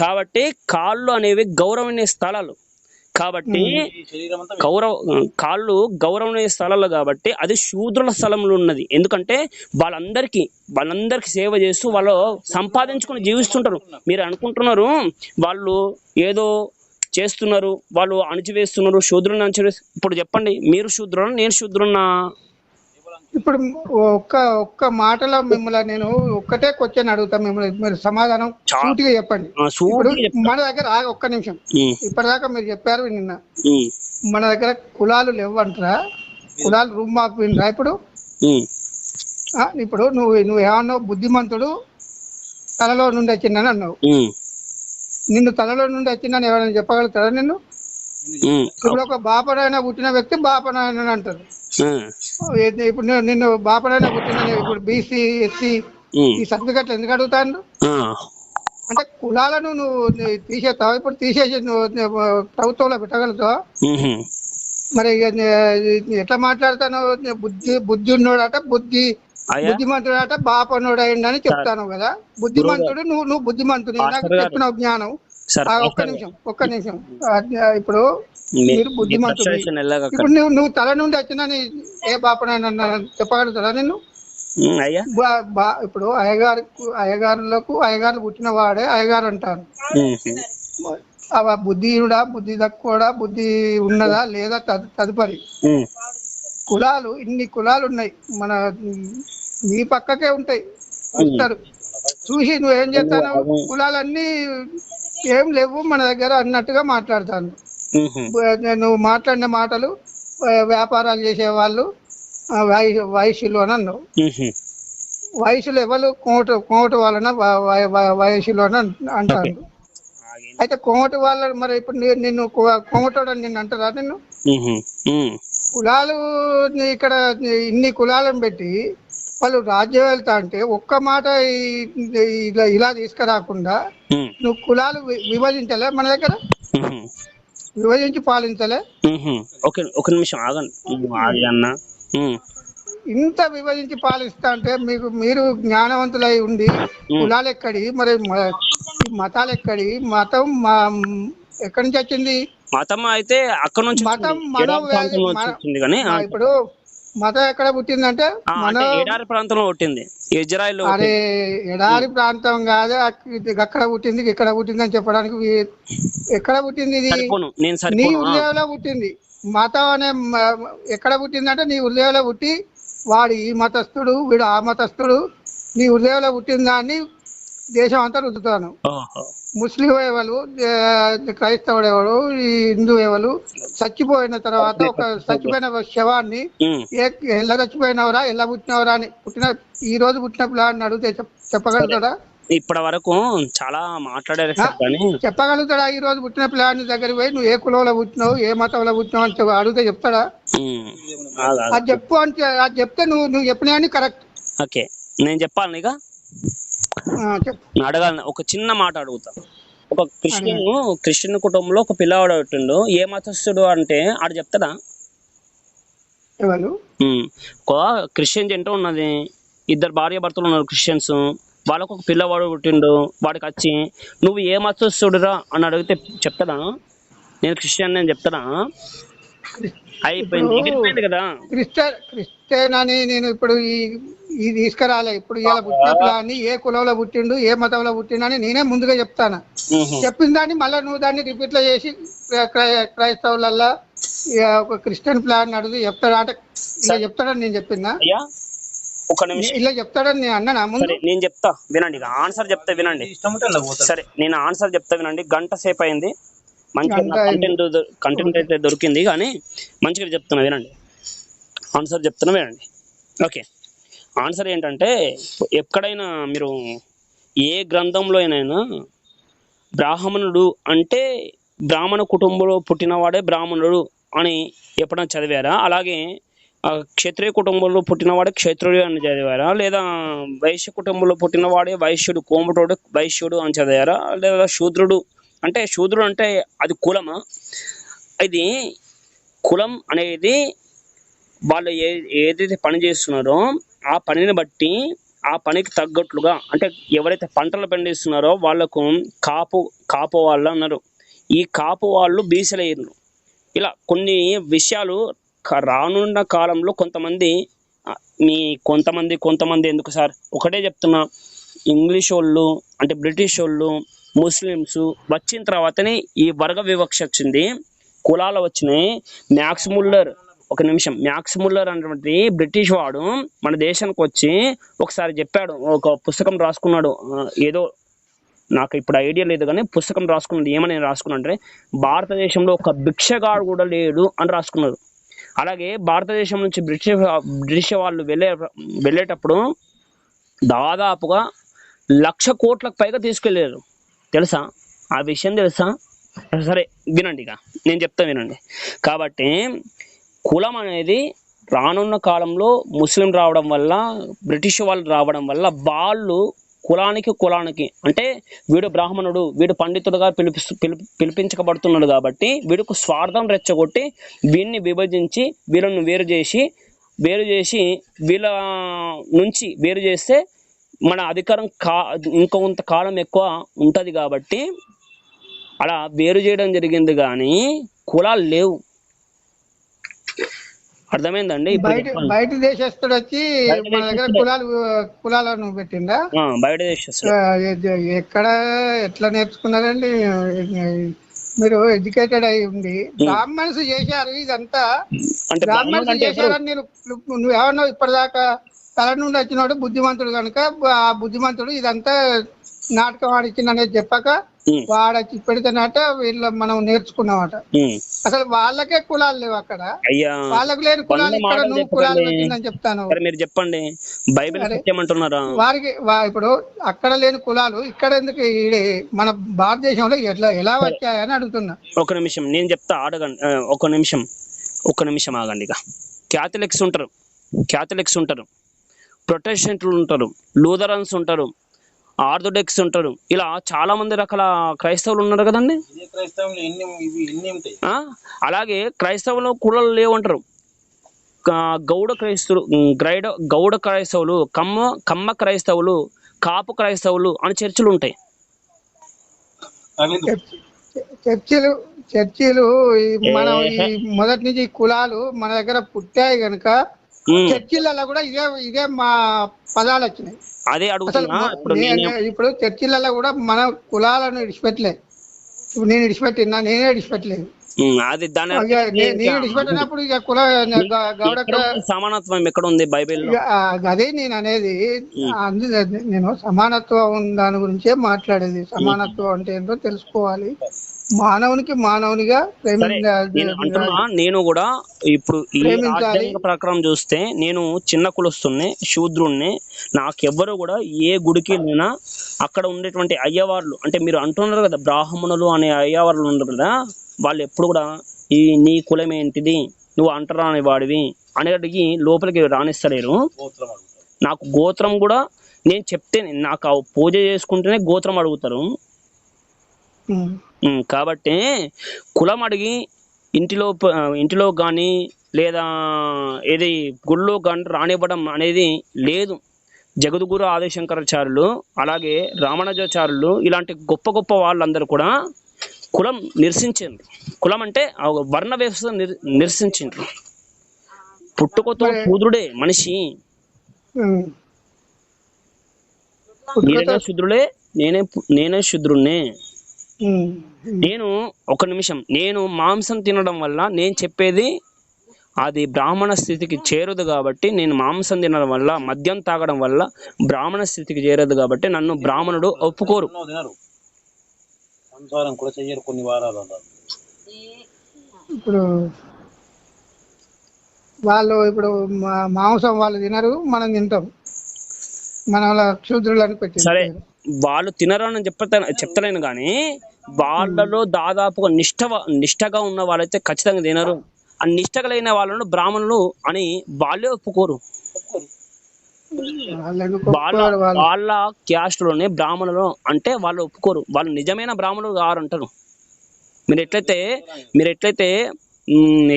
కాబట్టి కాళ్ళు అనేవి గౌరవనీయ స్థలాలు కాబట్టి, కాళ్ళు గౌరవనీయ స్థలాలు కాబట్టి అది శూద్రుల స్థలంలో ఉన్నది. ఎందుకంటే వాళ్ళందరికీ సేవ చేస్తూ వాళ్ళు సంపాదించుకొని జీవిస్తుంటారు. మీరు అనుకుంటున్నారు వాళ్ళు ఏదో చేస్తున్నారు, వాళ్ళు అణిచివేస్తున్నారు, శూద్రులను అణిచివేస్తున్నారు. ఇప్పుడు చెప్పండి, మీరు శూద్రునా, నేను శూద్రునా? ఇప్పుడు ఒక్క మాటలో మిమ్మల్ని నేను ఒక్కటే క్వశ్చన్ అడుగుతా, మిమ్మల్ని మీరు సమాధానం సూటిగా చెప్పండి. మన దగ్గర ఒక్క నిమిషం, ఇప్పటిదాకా మీరు చెప్పారు నిన్న, మన దగ్గర కులాలు లేవంటారా? కులాలు రూమ్ ఆపినరా? ఇప్పుడు నువ్వు ఏమన్నావు? బుద్ధిమంతుడు తలలో నుండి వచ్చిందని అన్నావు. నిన్ను తలలో నుండి వచ్చిందని ఎవరైనా చెప్పగలుగుతారా నిన్ను? ఇప్పుడు ఒక బాపనైనా పుట్టిన వ్యక్తి బాపనైనా అంటారు. ఇప్పుడు నిన్ను బాపనైనా పుట్టిన, ఇప్పుడు బీసీ, ఎస్సీ ఈ సర్టిఫికెట్లు ఎందుకు అడుగుతాను? అంటే కులాలను నువ్వు తీసేస్తావా? ఇప్పుడు తీసేసి నువ్వు ప్రభుత్వంలో పెట్టగలుగుతావా? మరి ఎట్లా మాట్లాడతాను? బుద్ధి ఉన్నోడట, బుద్ధిమంతుడట, బాపనోడు అయిందని చెప్తాను కదా. బుద్ధిమంతుడు నువ్వు బుద్ధిమంతుడు, నాకు చెప్పిన జ్ఞానం. ఒక్క నిమిషం ఇప్పుడు మీరు బుద్ధిమంతుడు, ఇప్పుడు నువ్వు తల నుండి వచ్చిందని ఏ బాపనైనా చెప్పగలుగుతారా నిన్ను? ఇప్పుడు అయ్యగారులు పుట్టిన వాడే అయ్యగారు అంటారు. బుద్ధియుడా, బుద్ధి తక్కువడా, బుద్ధి ఉన్నదా లేదా తదుపరి. కులాలు ఇన్ని కులాలు ఉన్నాయి, మన మీ పక్కకే ఉంటాయి, చూస్తారు. చూసి నువ్వేం చేస్తాను? కులాలన్నీ ఏం లేవు మన దగ్గర అన్నట్టుగా మాట్లాడతాను. నువ్వు మాట్లాడిన మాటలు వ్యాపారాలు చేసేవాళ్ళు వయసులు అని అన్నావు. వయసులు ఎవరు? కోమటి వాళ్ళన వయసులు అని అంటారు. అయితే కోమటి వాళ్ళ, మరి ఇప్పుడు నిన్ను కోమటోడు అని నిన్ను అంటారా? నిన్ను కులాలు ఇక్కడ ఇన్ని కులాలను పెట్టి వాళ్ళు రాజ్యం వెళ్తా అంటే ఒక్క మాట ఇలా తీసుకురాకుండా నువ్వు కులాలు విభజించలే మన దగ్గర, విభజించి పాలించలే. ఒక నిమిషం ఆగండి అన్న. ఇంత విభజించి పాలిస్తా అంటే మీరు జ్ఞానవంతులై ఉండి కులాలు ఎక్కడి, మరి మతాలు ఎక్కడి, మతం ఎక్కడి నుంచి వచ్చింది? మతం అయితే అక్కడ నుంచి మతం ఇప్పుడు మతం ఎక్కడ పుట్టిందంటే మన ఎడారి ప్రాంతంలో పుట్టింది, ఇజ్రాయెల్. అరే ఎడారి ప్రాంతం కాదు, అక్కడ పుట్టింది ఇక్కడ పుట్టింది అని చెప్పడానికి ఎక్కడ పుట్టింది? ఇది నీ హృదయంలో పుట్టింది. మతం అనే ఎక్కడ పుట్టిందంటే నీ హృదయంలో పుట్టి, వాడు ఈ మతస్థుడు వీడు ఆ మతస్థుడు, నీ హృదయంలో పుట్టిన దాన్ని దేశం అంతా రుద్దుతాను. ముస్లిం ఎవరు, క్రైస్తవుడు ఎవరు, ఈ హిందూ ఎవరు, చచ్చిపోయిన తర్వాత ఒక చచ్చిపోయిన శవాన్ని ఎలా చచ్చిపోయినవరా, ఎలా పుట్టినవరా అని ఈ రోజు పుట్టిన పిల్లని అడిగితే చెప్పగలుగుతాడా? ఇప్పటి వరకు చాలా మాట్లాడారు, చెప్పగలుగుతాడా? ఈ రోజు పుట్టిన పిల్లని దగ్గర పోయి నువ్వు ఏ కులంలో పుట్టినావు, ఏ మతంలో పుట్టినావు అని అడిగితే చెప్తాడా? అది చెప్పు అంటే అది చెప్తే నువ్వు చెప్పినా కరెక్ట్. ఓకే, నేను చెప్పాలి నీకు అడగాలి. ఒక చిన్న మాట అడుగుతా. ఒక క్రిస్టియన్ కుటుంబంలో ఒక పిల్లవాడు పుట్టిండు, ఏ మతస్థుడు అంటే ఆడు చెప్తాడా? ఒక క్రిస్టియన్ జంట ఉన్నది, ఇద్దరు భార్య భర్తలు ఉన్నారు క్రిస్టియన్స్, వాళ్ళకు ఒక పిల్లవాడు పుట్టిండు, వాడికి వచ్చి నువ్వు ఏ మతస్థుడురా అని అడిగితే చెప్తాడా నేను క్రిస్టియన్ అని చెప్తాడా? అయిపోయింది కదా. క్రిస్టియన్ అని నేను ఇప్పుడు ఇది తీసుకురాలే. ఇప్పుడు ఇలా పుట్టిన పిల్లని ఏ కులంలో పుట్టిండు, ఏ మతంలో పుట్టిండు అని నేనే ముందుగా చెప్తాను. చెప్పిన దాన్ని మళ్ళీ నువ్వు దాన్ని రిపీట్ లో చేసి క్రైస్తవులల్లా ఒక క్రిస్టియన్ ప్లాన్ అడిగి చెప్తాడా అంటే ఇలా చెప్తాడని నేను చెప్పిందా? ఒక నిమిషం ఇలా చెప్తాడని నేను అన్నా ముందు. నేను చెప్తా వినండి, ఆన్సర్ చెప్తా వినండి. సరే నేను ఆన్సర్ చెప్తా వినండి. గంట సేపు అయింది, మంచిగా కంటెంట్ అయితే దొరికింది, కానీ మంచిగా చెప్తున్నా వినండి. ఆన్సర్ చెప్తున్నా వినండి. ఓకే, ఆన్సర్ ఏంటంటే, ఎక్కడైనా మీరు ఏ గ్రంథంలో అయినా బ్రాహ్మణుడు అంటే బ్రాహ్మణ కుటుంబంలో పుట్టినవాడే బ్రాహ్మణుడు అని ఎప్పుడైనా చదివారా? అలాగే క్షత్రియ కుటుంబంలో పుట్టినవాడే క్షత్రుడు అని చదివారా? లేదా వైశ్య కుటుంబంలో పుట్టినవాడే వైశ్యుడు, కోమటోడు వైశ్యుడు అని చదివారా? లేదా శూద్రుడు అంటే అది కులమా? ఇది కులం అనేది వాళ్ళు ఏదైతే పని చేస్తున్నారో ఆ పనిని బట్టి, ఆ పనికి తగ్గట్లుగా, అంటే ఎవరైతే పంటలు పండిస్తున్నారో వాళ్ళకు కాపు వాళ్ళు అన్నారు. ఈ కాపు వాళ్ళు బీసలయ్యారు. ఇలా కొన్ని విషయాలు రానున్న కాలంలో కొంతమంది ఎందుకు సార్ ఒకటే చెప్తున్నా, ఇంగ్లీష్ వాళ్ళు అంటే బ్రిటిష్ వాళ్ళు, ముస్లిమ్స్ వచ్చిన తర్వాతనే ఈ వర్గ వివక్ష వచ్చింది, కులాలు వచ్చినాయి. మ్యాక్స్ ముల్లర్ అనేటువంటి బ్రిటిష్ వాడు మన దేశానికి వచ్చి ఒకసారి చెప్పాడు, ఒక పుస్తకం రాసుకున్నాడు, ఏదో నాకు ఇప్పుడు ఐడియా లేదు కానీ పుస్తకం రాసుకున్నాడు. ఏమని రాసుకున్నాడు అంటే, భారతదేశంలో ఒక భిక్షగాడు కూడా లేడు అని రాసుకున్నాడు. అలాగే భారతదేశం నుంచి బ్రిటిష్ వాళ్ళు వెళ్ళేటప్పుడు దాదాపుగా 1,00,000 కోట్లకు పైగా తీసుకెళ్ళారు. తెలుసా ఆ విషయం? తెలుసా? సరే వినండి, ఇక నేను చెప్తా వినండి. కాబట్టి కులం అనేది రానున్న కాలంలో ముస్లిం రావడం వల్ల, బ్రిటిష్ వాళ్ళు రావడం వల్ల, వాళ్ళు కులానికి అంటే వీడు బ్రాహ్మణుడు, వీడు పండితుడుగా పిలిపించబడుతున్నాడు కాబట్టి వీడికి స్వార్థం రెచ్చగొట్టి వీడిని విభజించి వీళ్ళను వేరు చేసి వీళ్ళ నుంచి వేరు చేస్తే మన అధికారం ఇంకొంత కాలం ఎక్కువ ఉంటుంది కాబట్టి అలా వేరు చేయడం జరిగింది, కానీ కులాలు లేవు. అర్థమైందండి? బయట దేశస్తుడు వచ్చి మన దగ్గర కులాలను పెట్టిందా? బయట దేశస్తుడు ఎక్కడ ఎట్లా నేర్చుకున్నారండి మీరు? ఎడ్యుకేటెడ్ అయి ఉండి బ్రాహ్మణ్స్ చేశారు ఇదంతా, బ్రాహ్మణ్స్ చేశారని నువ్వేమన్నావు ఇప్పటిదాకా? తల నుండి వచ్చినాడు బుద్ధిమంతుడు కనుక ఆ బుద్ధిమంతుడు ఇదంతా నాటకం ఆడిచ్చిందనేది చెప్పక వాడచ్చి పెడితేనట వీళ్ళు మనం నేర్చుకున్నామట. అసలు వాళ్ళకే కులాలు లేవు అక్కడ, వాళ్ళకు లేని కులాలు ఇక్కడ నువ్వు కులాలు పెట్టిందని చెప్తాను. మీరు చెప్పండి, బైబిల్ సత్యమంటున్నారా? వారికి ఇప్పుడు అక్కడ లేని కులాలు ఇక్కడ ఎందుకు మన భారతదేశంలో ఎలా వచ్చాయని అడుగుతున్నా. ఒక నిమిషం నేను చెప్తా, అడగండి. ఒక నిమిషం ఒక్క నిమిషం ఆగండి. ఇక క్యాథలిక్స్ ఉంటారు, ప్రొటెస్టెంట్లు ఉంటారు, లూథరన్స్ ఉంటారు, ఆర్థోడాక్స్ ఉంటారు, ఇలా చాలా మంది రకాల క్రైస్తవులు ఉన్నారు కదండి. అలాగే క్రైస్తవులు కులాలు లేవంటారు. గౌడ క్రైస్తవులు, కమ్మ క్రైస్తవులు, కాపు క్రైస్తవులు అని చర్చిలు ఉంటాయి. చర్చిలు మనం ఈ మొదటి నుంచి కులాలు మన దగ్గర పుట్టాయి కనుక చర్చిలలో కూడా ఇదే మా పదాలు వచ్చినాయి. అదే అడుగుతున్నా. ఇప్పుడు చర్చిలలో కూడా మన కులాలను విడిచిపెట్టలేదు. ఇప్పుడు నేను విడిచిపెట్టినా, నేనే విడిచిపెట్టలేదు. అది విడిచిపెట్టినప్పుడు ఇక కుల గౌడ సమానత్వం ఎక్కడ ఉంది బైబిల్లో? అదే నేను అనేది. నేను సమానత్వం దాని గురించే మాట్లాడేది. సమానత్వం అంటే ఏంటో తెలుసుకోవాలి. మానవునికి మానవునిగా నేను కూడా ఇప్పుడు ఈ రాజ్యాంగ ప్రకారం చూస్తే నేను చిన్న కులస్తున్నే, శూద్రుణ్ణి. నాకెవ్వరు కూడా ఏ గుడికి వెళ్ళినా అక్కడ ఉండేటువంటి అయ్యవార్లు, అంటే మీరు అంటున్నారు కదా బ్రాహ్మణులు అనే అయ్యవార్లు ఉన్నారు కదా, వాళ్ళు ఎప్పుడు కూడా నీ కులం ఏంటిది, నువ్వు అంటరాని వాడివి అనేటికి లోపలికి రాణిస్తలేరు. నాకు గోత్రం కూడా నేను చెప్తే, నాకు పూజ చేసుకుంటేనే గోత్రం అడుగుతారు. కాబట్టి కులం అడిగి ఇంటిలో కానీ లేదా ఏది గుళ్ళో కానీ రానివ్వడం అనేది లేదు. జగద్గురు ఆదిశంకరాచార్యులు, అలాగే రామానుజాచార్యులు, ఇలాంటి గొప్ప గొప్ప వాళ్ళందరూ కూడా కులం నిరసించారు. కులం అంటే వర్ణ వ్యవస్థ నిరసించారు. పుట్టుకతో శూద్రుడే మనిషి. మీరైనా శూద్రులే, నేనే శూద్రుణ్ణే. నేను ఒక నిమిషం, నేను మాంసం తినడం వల్ల నేను చెప్పేది అది బ్రాహ్మణ స్థితికి చేరదు కాబట్టి, నేను మాంసం తినడం వల్ల, మద్యం తాగడం వల్ల బ్రాహ్మణ స్థితికి చేరదు కాబట్టి నన్ను బ్రాహ్మణుడు ఒప్పుకోరు. ఇప్పుడు వాళ్ళు మాంసం వాళ్ళు తినరు, మనం తింటాం. మన క్షుద్రులను పెట్టి సరే, వాళ్ళు తినరని చెప్తలేను కానీ వాళ్ళలో దాదాపుగా నిష్టగా ఉన్న వాళ్ళైతే ఖచ్చితంగా తినరు. ఆ నిష్టగా లేని వాళ్ళను బ్రాహ్మణులు అని వాళ్ళే ఒప్పుకోరు. వాళ్ళ క్యాస్ట్ లోనే బ్రాహ్మణులు అంటే వాళ్ళు ఒప్పుకోరు. వాళ్ళు నిజమైన బ్రాహ్మణులు గారంటారు. మీరు ఎట్లయితే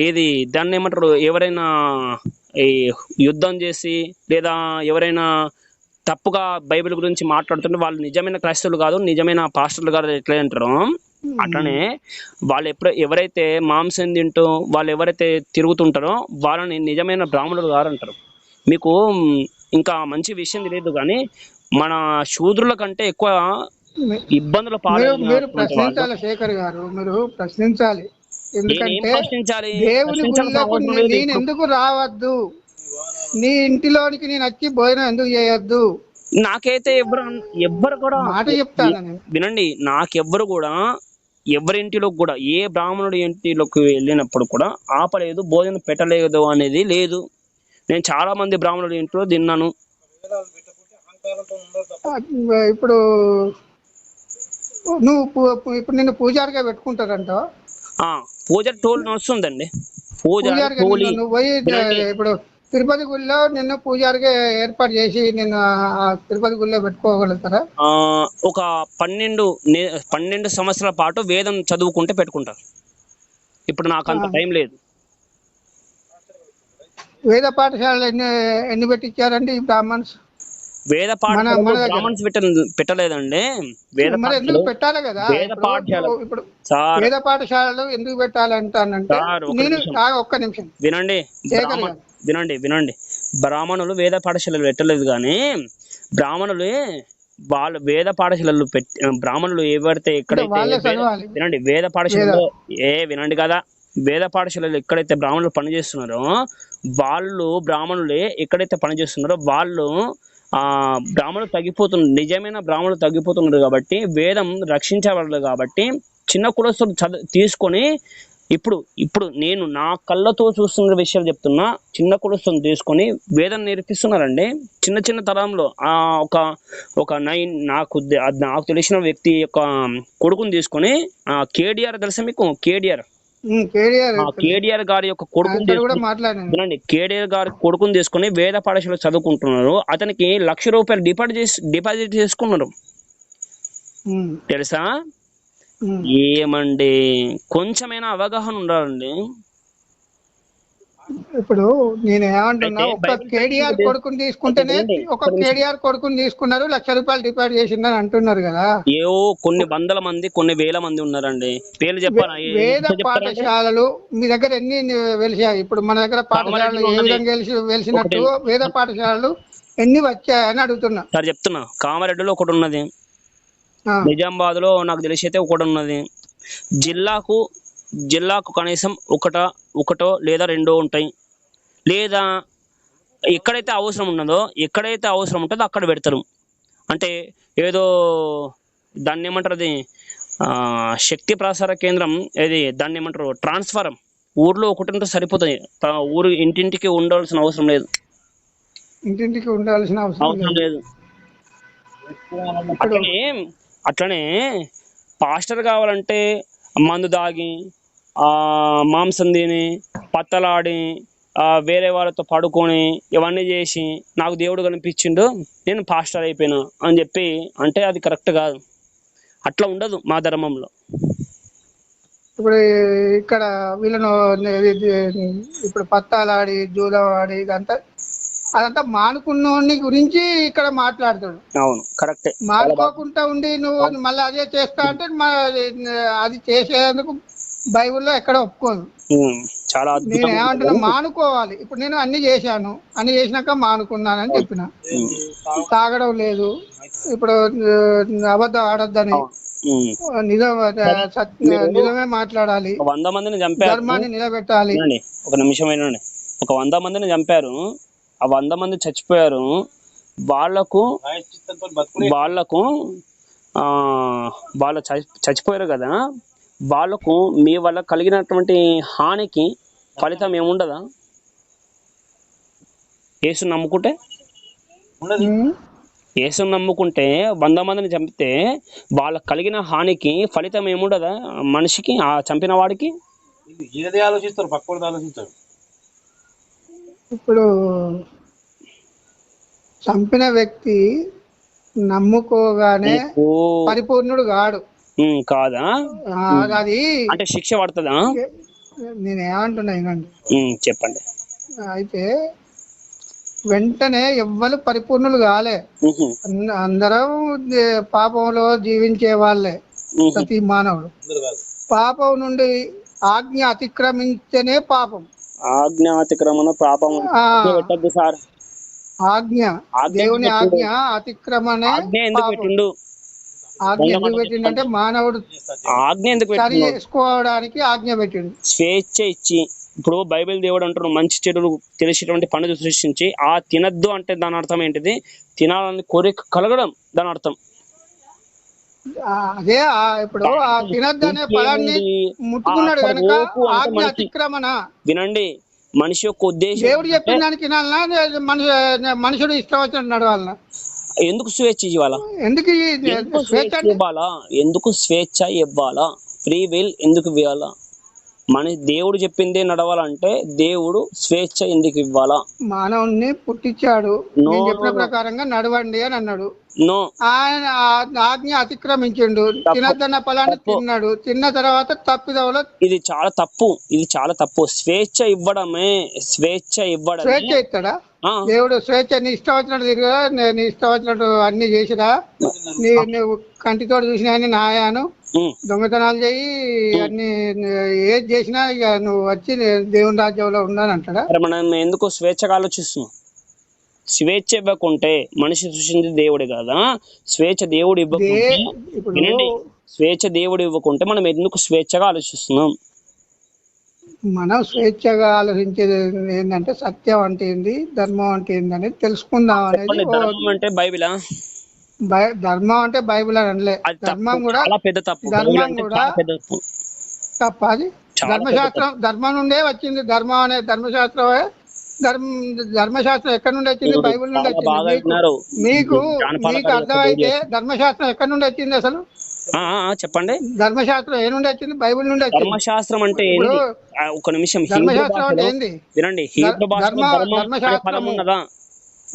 ఏది దాన్ని ఏమంటారు, ఎవరైనా ఈ యుద్ధం చేసి లేదా ఎవరైనా తప్పుగా బైబిల్ గురించి మాట్లాడుతుంటే వాళ్ళు నిజమైన క్రైస్తవులు కాదు, నిజమైన పాస్టర్లు కాదు ఎట్లా అంటారు, అట్లనే వాళ్ళు ఎవరైతే మాంసం తింటూ వాళ్ళు ఎవరైతే తిరుగుతుంటారో వాళ్ళని నిజమైన బ్రాహ్మణులు గారంటారు. మీకు ఇంకా మంచి విషయం తెలియదు కానీ మన శూద్రుల కంటే ఎక్కువ ఇబ్బందుల మీరు ప్రశ్నించాలి శేఖర్ గారు, మీరు ప్రశ్నించాలి. ఎందుకంటే దేవుని గుళ్ళకు నేను ఎందుకు రావద్దు, నీ ఇంటిలోనికి నేను వచ్చి భోజనం ఎందుకు చేయొద్దు? నాకైతే ఎవ్వరు కూడా మాట చెప్తాను వినండి, నాకెవ్వరు కూడా ఎవరింటిలో కూడా ఏ బ్రాహ్మణుడి ఇంటిలోకి వెళ్ళినప్పుడు కూడా ఆపలేదు, భోజనం పెట్టలేదు అనేది లేదు. నేను చాలా మంది బ్రాహ్మణుడి ఇంట్లో తిన్నాను. ఇప్పుడు నిన్ను పూజారిగా పెట్టుకుంటారంట. పూజారి టోల్ వస్తుందండి. నువ్వు పోయి ఇప్పుడు తిరుపతి గుడిలో నిన్ను పూజారిగా ఏర్పాటు చేసి నిన్ను తిరుపతి గుడిలో పెట్టుకోగలుగుతారా? ఒక 12 సంవత్సరాల పాటు వేదం చదువుకుంటే పెట్టుకుంటారు. ఇప్పుడు నాకు అంత టైం లేదు. వేద పాఠశాలలు ఎన్ని పెట్టించారండి ఈ బ్రాహ్మణ్స్? వేద పాఠశాల పెట్టలేదండి. పెట్టాలి కదా. ఇప్పుడు వేద పాఠశాలలు ఎందుకు పెట్టాలంటానంటే, ఒక్క నిమిషం వినండి. బ్రాహ్మణులు వేద పాఠశాలలు పెట్టలేదు కానీ బ్రాహ్మణులే వాళ్ళు వేద పాఠశాలలు బ్రాహ్మణులు ఎవరైతే ఎక్కడైతే వినండి వేద పాఠశాలలో వినండి కదా, వేద పాఠశాలలు ఎక్కడైతే బ్రాహ్మణులు పనిచేస్తున్నారో వాళ్ళు బ్రాహ్మణులే ఎక్కడైతే పనిచేస్తున్నారో వాళ్ళు బ్రాహ్మణులు తగ్గిపోతున్నారు. నిజమైన బ్రాహ్మణులు తగ్గిపోతున్నారు కాబట్టి వేదం రక్షించబడలేదు కాబట్టి చిన్న కులస్తులు తీసుకొని ఇప్పుడు నేను నా కళ్ళతో చూస్తున్న విషయాలు చెప్తున్నా. చిన్న కులస్తుని తీసుకొని వేదం నేర్పిస్తున్నారండి చిన్న తరంలో. నాకు తెలిసిన వ్యక్తి యొక్క కొడుకుని తీసుకొని కేడిఆర్ తెలుసా మీకు? కేడిఆర్ కేడిఆర్ గారి యొక్క కొడుకుని వినండి, కేడిఆర్ గారి కొడుకుని తీసుకుని వేద పాఠశాల చదువుకుంటున్నారు. అతనికి ₹1,00,000 డిపాజిట్ చేసుకున్నారు తెలుసా? ఏమండి, కొంచెమైనా అవగాహన ఉండాలండి. ఇప్పుడు నేను ఏమంటున్నా, ఒక కేడిఆర్ కొడుకుని తీసుకుంటేనే కేడిఆర్ కొడుకుని తీసుకున్నారు, ₹1,00,000 డిపాజిట్ చేసిందని అంటున్నారు కదా. ఏవో కొన్ని వందల మంది, కొన్ని వేల మంది ఉన్నారండి. పేర్లు చెప్పాను. వేద పాఠశాలలు మీ దగ్గర ఎన్ని వెలిసాయి? ఇప్పుడు మన దగ్గర పాఠశాలలు ఏ విధంగా వెలిసినట్టు వేద పాఠశాలలు ఎన్ని వచ్చాయని అడుగుతున్నా. సార్ చెప్తున్నా, కామారెడ్డిలో ఒకటి ఉన్నది, నిజామాబాద్ లో నాకు తెలిసి అయితే ఒకటి ఉన్నది. జిల్లాకు కనీసం ఒకటో లేదా రెండో ఉంటాయి. లేదా ఎక్కడైతే అవసరం ఉంటుందో అక్కడ పెడతారు. అంటే ఏదో దాన్ని ఏమంటారు, అది శక్తి ప్రసార కేంద్రం, దాన్ని ఏమంటారు, ట్రాన్స్ఫారం. ఊర్లో ఒకటి ఉంటే సరిపోతుంది, ఊరు ఇంటింటికి ఉండాల్సిన అవసరం లేదు. అట్లనే పాస్టర్ కావాలంటే మందు దాగి, మాంసం తిని, పత్తలాడి, వేరే వాళ్ళతో పడుకొని, ఇవన్నీ చేసి నాకు దేవుడు కనిపించిండు, నేను పాస్టర్ అయిపోయినా అని చెప్పి అంటే అది కరెక్ట్ కాదు. అట్లా ఉండదు మా ధర్మంలో. ఇప్పుడు ఇక్కడ వీళ్ళను ఇప్పుడు పత్తాలాడి, జూదం ఆడి, అదంతా మానుకున్నోని గురించి ఇక్కడ మాట్లాడతాడు. అవును, కరెక్టే. మానుకోకుండా ఉండి నువ్వు మళ్ళీ అదే చేస్తా అంటే అది చేసేందుకు బైబిల్లో ఎక్కడ ఒప్పుకోదు. చాలా నేను ఏమంటున్నా, మానుకోవాలి. ఇప్పుడు నేను అన్ని చేసినాక మానుకున్నానని చెప్పిన. తాగడం లేదు, ఇప్పుడు అబద్ధం ఆడొద్దని, నిజమే మాట్లాడాలి, 100 మందిని చంపారు, ధర్మాన్ని నిలబెట్టాలి. ఒక నిమిషం అయినండి, ఒక 100 మందిని చంపారు, ఆ 100 మంది చచ్చిపోయారు. వాళ్ళకు వాళ్ళు చచ్చిపోయారు కదా, వాళ్ళకు మీ వల్ల కలిగినటువంటి హానికి ఫలితం ఏముండదా? యేసు నమ్ముకుంటే 100 మందిని చంపితే వాళ్ళకు కలిగిన హానికి ఫలితం ఏముండదా మనిషికి, ఆ చంపిన వాడికి? ఆలోచిస్తారు. ఇప్పుడు చంపిన వ్యక్తి నమ్ముకోగానే పరిపూర్ణుడు కాదా? అది అంటే శిక్ష పడుతుందా? నేనేమంటున్నా చెప్పండి. అయితే వెంటనే ఎవ్వరు పరిపూర్ణులు కాలే, అందరం పాపంలో జీవించే వాళ్ళే. ప్రతి మానవుడు పాపం నుండి ఆజ్ఞ అతిక్రమించనే పాపం. ఆజ్ఞ అతిక్రమణ పాపం పెట్టద్దు సార్. దేవుని ఆజ్ఞ అతిక్రమణ. ఆజ్ఞ ఎందుకు పెట్టిండంటే మానవుడు సరి చేసుకోవడానికి ఆజ్ఞ పెట్టిండు, స్వేచ్ఛ ఇచ్చి. ఇప్పుడు బైబిల్ దేవుడు అంటున్నాడు, మంచి చెడులు తెలిసేటువంటి పండుగ సృష్టించి ఆ తినద్దు అంటే దాని అర్థం ఏంటిది? తినాలని కోరిక కలగడం దాని అర్థం. అదే ఇప్పుడు ఆ తినద్దు అనే పదాన్ని ముట్టుకున్నాడు కనుక ఆజ్ఞ అతిక్రమణ. వినండి, మనిషి యొక్క ఉద్దేశం దేవుడు చెప్పిన దానికి మనుషుడు ఇష్టం వచ్చినట్టు నడవాలన్నా? ఎందుకు స్వేచ్ఛ ఇవ్వాలా? ఎందుకు స్వేచ్ఛ ఇవ్వాలా? ఫ్రీ విల్ ఎందుకు ఇవ్వాలా? మన దేవుడు చెప్పిందే నడవాలంటే దేవుడు స్వేచ్ఛ ఎందుకు ఇవ్వాలా? మానవుని పుట్టించాడు, చెప్పిన ప్రకారంగా నడవండి అని అన్నాడు. ఆయన ఆజ్ఞ అతిక్రమించిండు, తినద్దన్న ఫలాన్ని తిన్నాడు. తిన్న తర్వాత తప్పిదవలో ఇది చాలా తప్పు. స్వేచ్ఛ ఇవ్వడం స్వేచ్ఛ ఇస్తాడా దేవుడు? స్వేచ్ఛ నీ ఇష్టం వచ్చినట్టు తిరిగా, నేను ఇష్టం వచ్చినట్టు అన్ని చేసిరా, నువ్వు కంటితో చూసినా అని నాయాను, దొంగతనాలు చేయి, అన్ని ఏది చేసినా ఇక నువ్వు వచ్చి దేవుని రాజ్యంలో ఉండాలని అంటాడా? మనం ఎందుకు స్వేచ్ఛగా ఆలోచిస్తున్నాం? స్వేచ్ఛ ఇవ్వకుంటే మనిషి సృష్టించి దేవుడే కదా. స్వేచ్ఛ దేవుడు ఇవ్వకుంటే మనం ఎందుకు స్వేచ్ఛగా ఆలోచిస్తున్నాం? మనం స్వేచ్ఛగా ఆలోచించేది ఏంటంటే సత్యం అంటే ఏంది, ధర్మం అంటే ఏంది అనేది తెలుసుకుందాం అనేది. ధర్మం అంటే బైబిలా? ధర్మం అంటే బైబిల్ అని అనలే. ధర్మం కూడా ధర్మం కూడా తప్ప. అది ధర్మశాస్త్రం ధర్మం నుండే వచ్చింది. ధర్మం అనే ధర్మశాస్త్రమే. ధర్మశాస్త్రం ఎక్కడి నుండి వచ్చింది? బైబిల్ నుండి వచ్చింది. మీకు అర్థమైతే ధర్మశాస్త్రం ఎక్కడి నుండి వచ్చింది? అసలు చెప్పండి. ధర్మశాస్త్రం ఏ నుండి వచ్చింది? బైబిల్ నుండి వచ్చింది. ధర్మశాస్త్రం అంటే ఏంది? ఒక నిమిషం. ధర్మశాస్త్రం అంటే ఏంది? వినండి, హీబ్రూ భాషలో ధర్మం అనే పదం ఉన్నదా?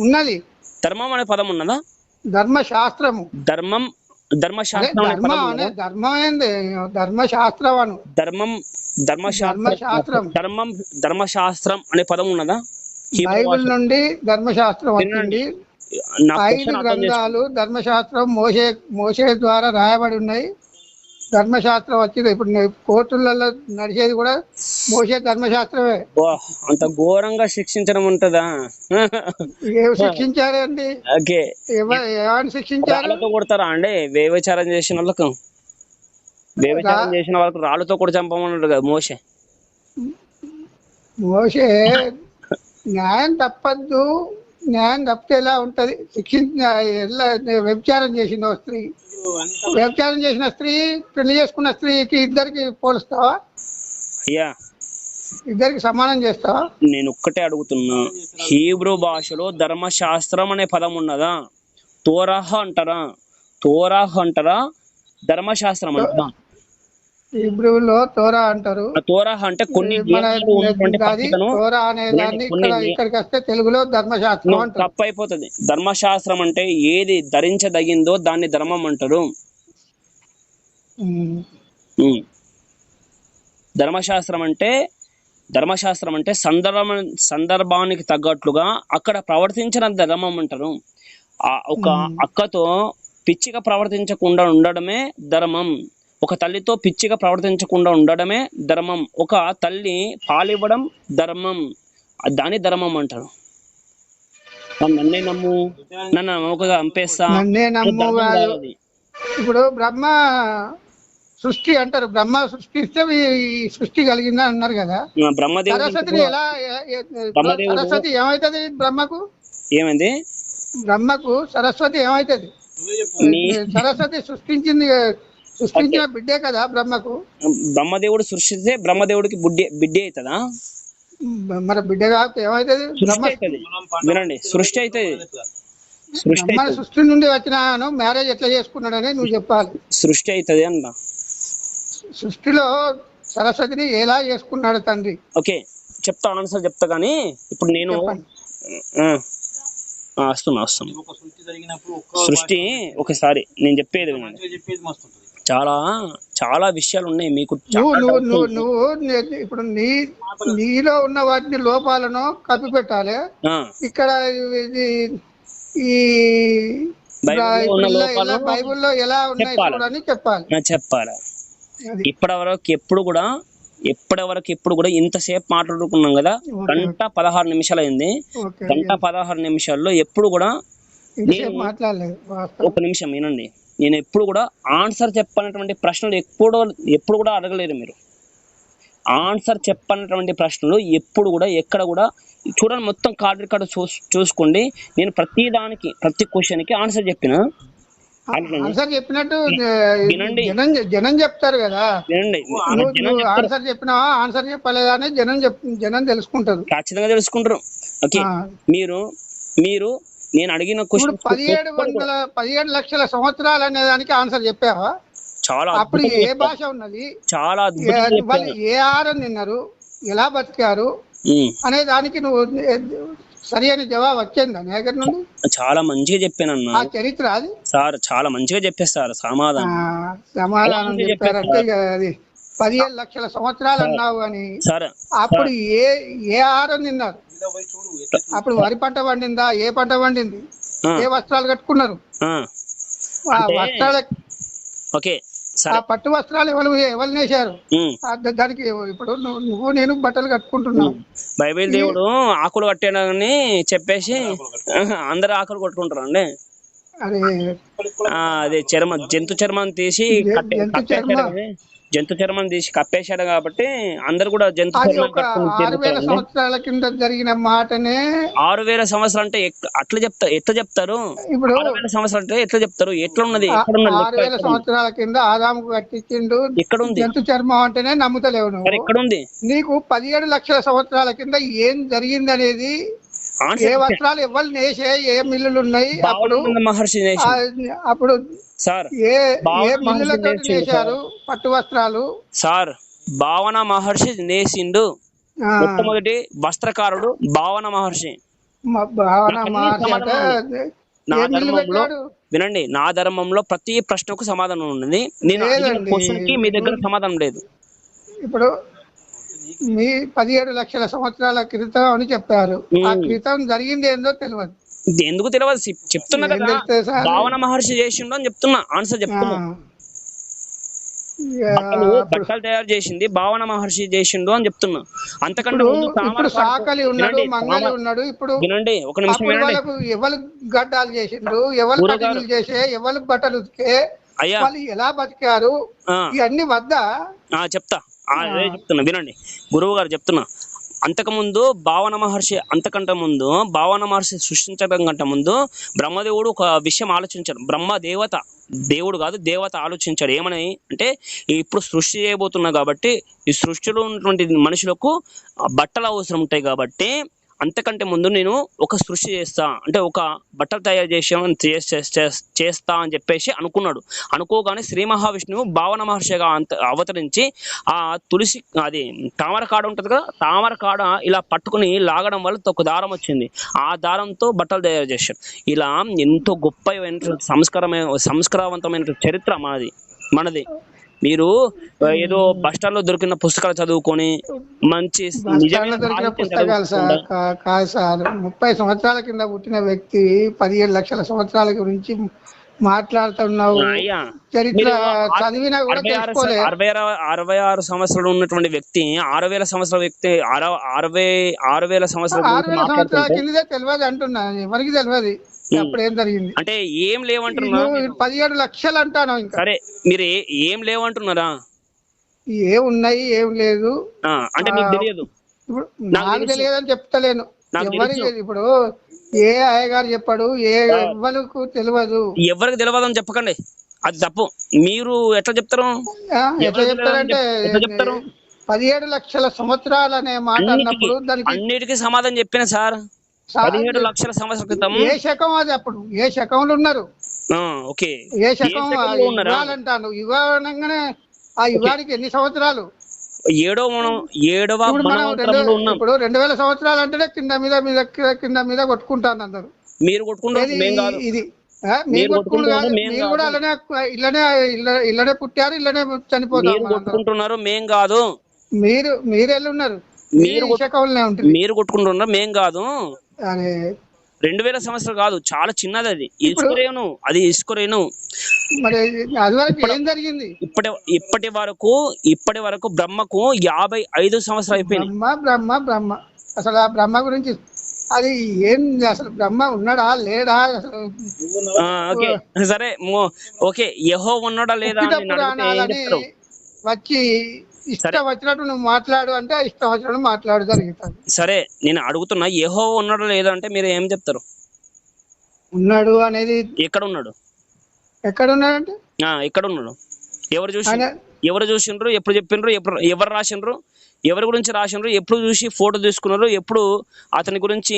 ఉన్నది. ధర్మం అనే పదం ఉన్నదా? ధర్మశాస్త్రము. ధర్మం, ధర్మశాస్త్రం ధర్మం ఏంది? ధర్మశాస్త్రం అను. ధర్మం, ధర్మశాస్త్రం. ధర్మం, ధర్మశాస్త్రం అనే పదం ఉన్నదా? బైబిల్ నుండి ధర్మశాస్త్రం వచ్చింది. 5 గ్రంథాలు ధర్మశాస్త్రం మోషే ద్వారా రాయబడి ఉన్నాయి. ధర్మశాస్త్రం వచ్చింది. ఇప్పుడు కోర్టులలో నడిచేది కూడా మోషే ధర్మశాస్త్రమే. అంత ఘోరంగా శిక్షించడం ఉంటదా? శిక్షించారండి. ఏమని శిక్షించారు? రాళ్ళతో కొడతారా అండి? వ్యభిచారం చేసిన వాళ్ళకు, వ్యభిచారం చేసిన వాళ్ళకు రాళ్ళతో కూడా చంపమన్నాడు కదా మోషే. న్యాయం తప్పద్దు. న్యాయం తప్పితే ఎలా ఉంటది? వ్యభిచారం చేసిన స్త్రీ, వ్యభిచారం చేసిన స్త్రీ, పెళ్లి చేసుకున్న స్త్రీకి ఇద్దరికి పోలుస్తావా? అయ్యా, ఇద్దరికి సమానం చేస్తావా? నేను ఒక్కటే అడుగుతున్నా, హీబ్రూ భాషలో ధర్మశాస్త్రం అనే పదం ఉన్నదా? తోరాహ్ అంటారా? తోరాహ్ అంటారా? ధర్మశాస్త్రం అంటారా? హీబ్రూలో తోరా అంటారు. తోరాహ్ అంటే కొన్ని తోరా అనే దాన్ని ఇక్కడికి వస్తే తెలుగులో ధర్మశాస్త్రం అంటారు. తప్పు అయిపోతుంది. ధర్మశాస్త్రం అంటే ఏది ధరించదగిందో దాన్ని ధర్మం అంటారు. ధర్మశాస్త్రం అంటే సందర్భానికి తగ్గట్లుగా అక్కడ ప్రవర్తించిన ధర్మం అంటారు. ఒక అక్కతో పిచ్చిగా ప్రవర్తించకుండా ఉండడమే ధర్మం. ఒక తల్లితో పిచ్చిగా ప్రవర్తించకుండా ఉండడమే ధర్మం. ఒక తల్లి పాలివ్వడం ధర్మం, దాని ధర్మం అంటారు. నన్నే నమ్ము, నన్ను నమ్మకగా అంపేస్తా. ఇప్పుడు బ్రహ్మ సృష్టి అంటారు. బ్రహ్మ సృష్టిస్తే ఈ సృష్టి కలిగిందా అన్నారు కదా. బ్రహ్మదేవుడు సరస్వతిని ఎలా? సరస్వతి ఏమైతుంది బ్రహ్మకు? ఏమైంది బ్రహ్మకు? సరస్వతి ఏమైతుంది? సరస్వతి సృష్టించిన బిడ్డే కదా బ్రహ్మకు. బ్రహ్మదేవుడు సృష్టిస్తే బ్రహ్మదేవుడికి బిడ్డే అవుతుందా? మరి బిడ్డ కాకపోతే ఏమైతుంది? వినండి, సృష్టి అవుతుంది. సృష్టి నుండి వచ్చినాను మ్యారేజ్ ఎట్లా చేసుకున్నాడని నువ్వు చెప్పాలి. సృష్టి అవుతుంది అన్న. సృష్టిలో సరస్వతిని ఎలా చేసుకున్నాడు తండ్రి? ఓకే, చెప్తా, ఆన్సర్ చెప్తా. కానీ ఇప్పుడు నేను వస్తున్నా. సృష్టి ఒకసారి నేను చెప్పేది చాలా చాలా విషయాలు ఉన్నాయి. మీకు నువ్వు ఇప్పుడు నీలో ఉన్న వాటిని లోపాలను కప్పిపెట్టాలి. ఇక్కడ ఈ బైబిల్లో ఎలా ఉన్నాయి చూడని చెప్పాలి. ఎప్పటి వరకు ఇంతసేపు మాట్లాడుకున్నాం కదా. 1:16 నిమిషాలు అయింది. 1:16 నిమిషాల్లో ఎప్పుడు కూడా ఒక నిమిషం వినండి. నేను ఎప్పుడు కూడా ఆన్సర్ చెప్పనటువంటి ప్రశ్నలు ఎప్పుడు కూడా అడగలేరు మీరు. ఆన్సర్ చెప్పనటువంటి ప్రశ్నలు ఎప్పుడు కూడా ఎక్కడ కూడా చూడండి. మొత్తం కార్డు రికార్డు చూసుకోండి. నేను ప్రతి క్వశ్చన్ కి ఆన్సర్ చెప్పినట్టు జనం చెప్తారు కదా. వినండి, ఆన్సర్ చెప్పినావా, ఆన్సర్ చెప్పలేదా అని జనం తెలుసుకుంటారు. ఖచ్చితంగా తెలుసుకుంటారు. ఓకే, మీరు నేను అడిగిన క్వశ్చన్ 17 లక్షల సంవత్సరాలు అనే దానికి ఆన్సర్ చెప్పావా? చాలా. అప్పుడు ఏ భాష ఉన్నది? చాలా వాళ్ళు ఏ ఆహారం తిన్నారు, ఎలా బతికారు అనే దానికి నువ్వు సరి అయిన జవాబు వచ్చిందా నీ దగ్గర నుండి? చాలా మంచిగా చెప్పానన్నా. ఆ చరిత్ర అది సార్ చాలా మంచిగా చెప్పేస్తారు. సమాధానం చెప్పారంటే అది 17 లక్షల సంవత్సరాలు అన్నావు అని. అప్పుడు ఏ ఆహారం తిన్నారు? అప్పుడు వరి పంట పండిందా? ఏ పంట పండింది? ఏ వస్త్రాలు కట్టుకున్నారు? ఆ పట్టు వస్త్రాలు ఎవరు నేశారు? దానికి ఇప్పుడు నువ్వు నేను బట్టలు కట్టుకుంటున్నావు. బైబిల్ దేవుడు ఆకులు కట్టాడని చెప్పేసి అందరు ఆకులు కొట్టుకుంటారు అండి. అదే జంతు చర్మం తీసి కప్పేశాడు కాబట్టి అందరు కూడా జంతు 6000 సంవత్సరాల కింద జరిగిన మాటనే. 6000 సంవత్సరాలు అంటే ఎట్లా చెప్తారు? ఇప్పుడు 6000 సంవత్సరాలు అంటే ఎట్లా చెప్తారు? ఎట్లా ఉన్నది? 6000 సంవత్సరాల కింద ఆదాముకు కట్టించిండు. ఎక్కడ ఉంది? జంతు చర్మం అంటేనే నమ్ముతలేవు నువ్వు. ఎక్కడ ఉంది? నీకు 17 లక్షల సంవత్సరాల కింద ఏం జరిగింది అనేది ఏ వస్త్రాలు ఎవరు నేసే, ఏ మిల్లులు ఉన్నాయి అప్పుడు మహర్షి అప్పుడు సార్, ఏ ఏ మిల్లులతో నేసారు పట్టు వస్త్రాలు సార్? భావన మహర్షి నేసిండు. మొట్టమొదటి వస్త్రకారుడు భావన మహర్షి. భావన మహర్షి అంటే నా ధర్మంలో వినండి, నా ధర్మంలో ప్రతి ప్రశ్నకు సమాధానం ఉన్నది. నేను అడిగిన క్వశ్చన్ కి మీ దగ్గర సమాధానం లేదు. ఇప్పుడు మీ 17 లక్షల సంవత్సరాల క్రితం అని చెప్పారు. ఆ క్రితం జరిగింది ఏందో తెలియదు. ఎందుకు తెలియదు చెప్తున్నా కదా, భావన మహర్షి చేసిండు అని చెప్తున్నా. ఆన్సర్ చెప్తున్నా. బట్టలు తయారు చేసింది భావన మహర్షి చేసిండు అని చెప్తున్నా. అంతకంటే ఇప్పుడు సాకలి ఉన్నాడు, మంగలి ఉన్నాడు. ఇప్పుడు వినండి, ఒక నిమిషం వినండి. ఎవరు గడ్డాలు చేసిండ్రు, ఎవరు కటింగ్లు చేసే, ఎవరు బట్టలు ఉతికే, వాళ్ళు ఎలా బతికారు, ఇవన్నీ వద్దా చెప్తా. అదే చెప్తున్నా వినండి, గురువు గారు చెప్తున్నా. అంతకుముందు భావన మహర్షి, అంతకంటే ముందు భావన మహర్షి సృష్టించడం కంటే ముందు బ్రహ్మదేవుడు ఒక విషయం ఆలోచించాడు. బ్రహ్మదేవత, దేవుడు కాదు దేవత ఆలోచించాడు. ఏమని అంటే, ఇప్పుడు సృష్టి చేయబోతున్నా కాబట్టి ఈ సృష్టిలో ఉన్నటువంటి మనుషులకు బట్టలు అవసరం ఉంటాయి కాబట్టి అంతకంటే ముందు నేను ఒక సృష్టి చేస్తా, అంటే ఒక బట్టలు తయారు చేస్తా అని చెప్పేసి అనుకున్నాడు. అనుకోగానే శ్రీ మహావిష్ణువు భావన మహర్షిగా అవతరించి ఆ తులసి, అది తామర కాడ ఉంటుంది కదా, తామర కాడ ఇలా పట్టుకుని లాగడం వల్ల ఒక దారం వచ్చింది. ఆ దారంతో బట్టలు తయారు చేశాడు. ఇలా ఎంతో గొప్ప సంస్కారవంతమైన చరిత్ర మనది. మీరు ఏదో బస్టాండ్ లో దొరికిన పుస్తకాలు చదువుకొని మంచి దొరికిన పుస్తకాలు కాదు సార్. 30 సంవత్సరాల కింద పుట్టిన వ్యక్తి 17 లక్షల సంవత్సరాల గురించి మాట్లాడుతున్నావు. చరిత్ర చదివినా కూడా తెలుసుకోలేదు. 66 సంవత్సరాలు ఉన్నటువంటి వ్యక్తి 6,000 సంవత్సరాల వ్యక్తి 6,000 సంవత్సరాల కిందదే తెలియదు అంటున్నా. ఎవరికి తెలియదు అప్పుడు ఏం జరిగింది అంటే. ఏం లేవంటున్నా, 17 లక్షలు అంటాను. ఇంకా సరే, మీరు ఏం లేవంటున్నారా? ఏం ఉన్నాయి ఏం లేదు అంటే మీకు తెలియదు. ఇప్పుడు నాకు తెలియదు అని చెప్తలేను. ఎవరికి ఇప్పుడు ఏ అయ్యగారు చెప్పాడు, ఎవరికి తెలియదు. ఎవరికి తెలియదు అని చెప్పకండి, అది తప్పు. మీరు ఎట్లా చెప్తారు? ఎట్లా చెప్తారంటే 17 లక్షల సంవత్సరాలు అనే మాట అన్నప్పుడు దానికి అన్నిటికీ సమాధానం చెప్పిన సార్. 17 లక్షల సంవత్సరాల క్రితం ఏ శకం అది? అప్పుడు ఏ శకంలో ఉన్నారు? ఓకే, ఏ శకం యుగాలంటాను. యుగానంగానే ఆ యుగానికి ఎన్ని సంవత్సరాలు? ఏడవ ఇప్పుడు 2000 సంవత్సరాలు అంటేనే కింద మీద కొట్టుకుంటాను అందరు. మీరు కొట్టుకుంటారు, ఇది మీరు కొట్టుకుంటారు. మీరు కూడా ఇళ్ళనే పుట్టారు, ఇళ్ళనే చనిపోతారు. మేం కాదు, మీరు వెళ్ళున్నారు. మీరు కొట్టుకుంటున్నారు, మేం కాదు. 2000 సంవత్సరాలు కాదు, చాలా చిన్నది అది. ఇసుకరేను మరి ఏం జరిగింది? ఇప్పటి వరకు బ్రహ్మకు 55 సంవత్సరాలు అయిపోయింది. బ్రహ్మ అసలు ఆ బ్రహ్మ గురించి అది ఏం, అసలు బ్రహ్మ ఉన్నాడా లేడా? అసలు సరే ఓకే, యెహోవా ఉన్నాడా లేదా వచ్చి ఇష్టం వచ్చినట్టు నువ్వు మాట్లాడు అంటే ఇష్టం వచ్చినట్టు మాట్లాడు జరుగుతుంది. సరే, నేను అడుగుతున్నా, యెహోవా ఉన్నాడు లేదా అంటే మీరు ఏం చెప్తారు? ఉన్నాడు అనేది ఎక్కడ ఉన్నాడు? ఎక్కడ ఉన్నాడంటే ఎక్కడ ఉన్నాడు? ఎవరు చూసిండ్రు? ఎప్పుడు చెప్పిండ్రు? ఎవరు రాసిండ్రు? ఎవరి గురించి రాసిండ్రు? ఎప్పుడు చూసి ఫోటో తీసుకున్నారు? ఎప్పుడు అతని గురించి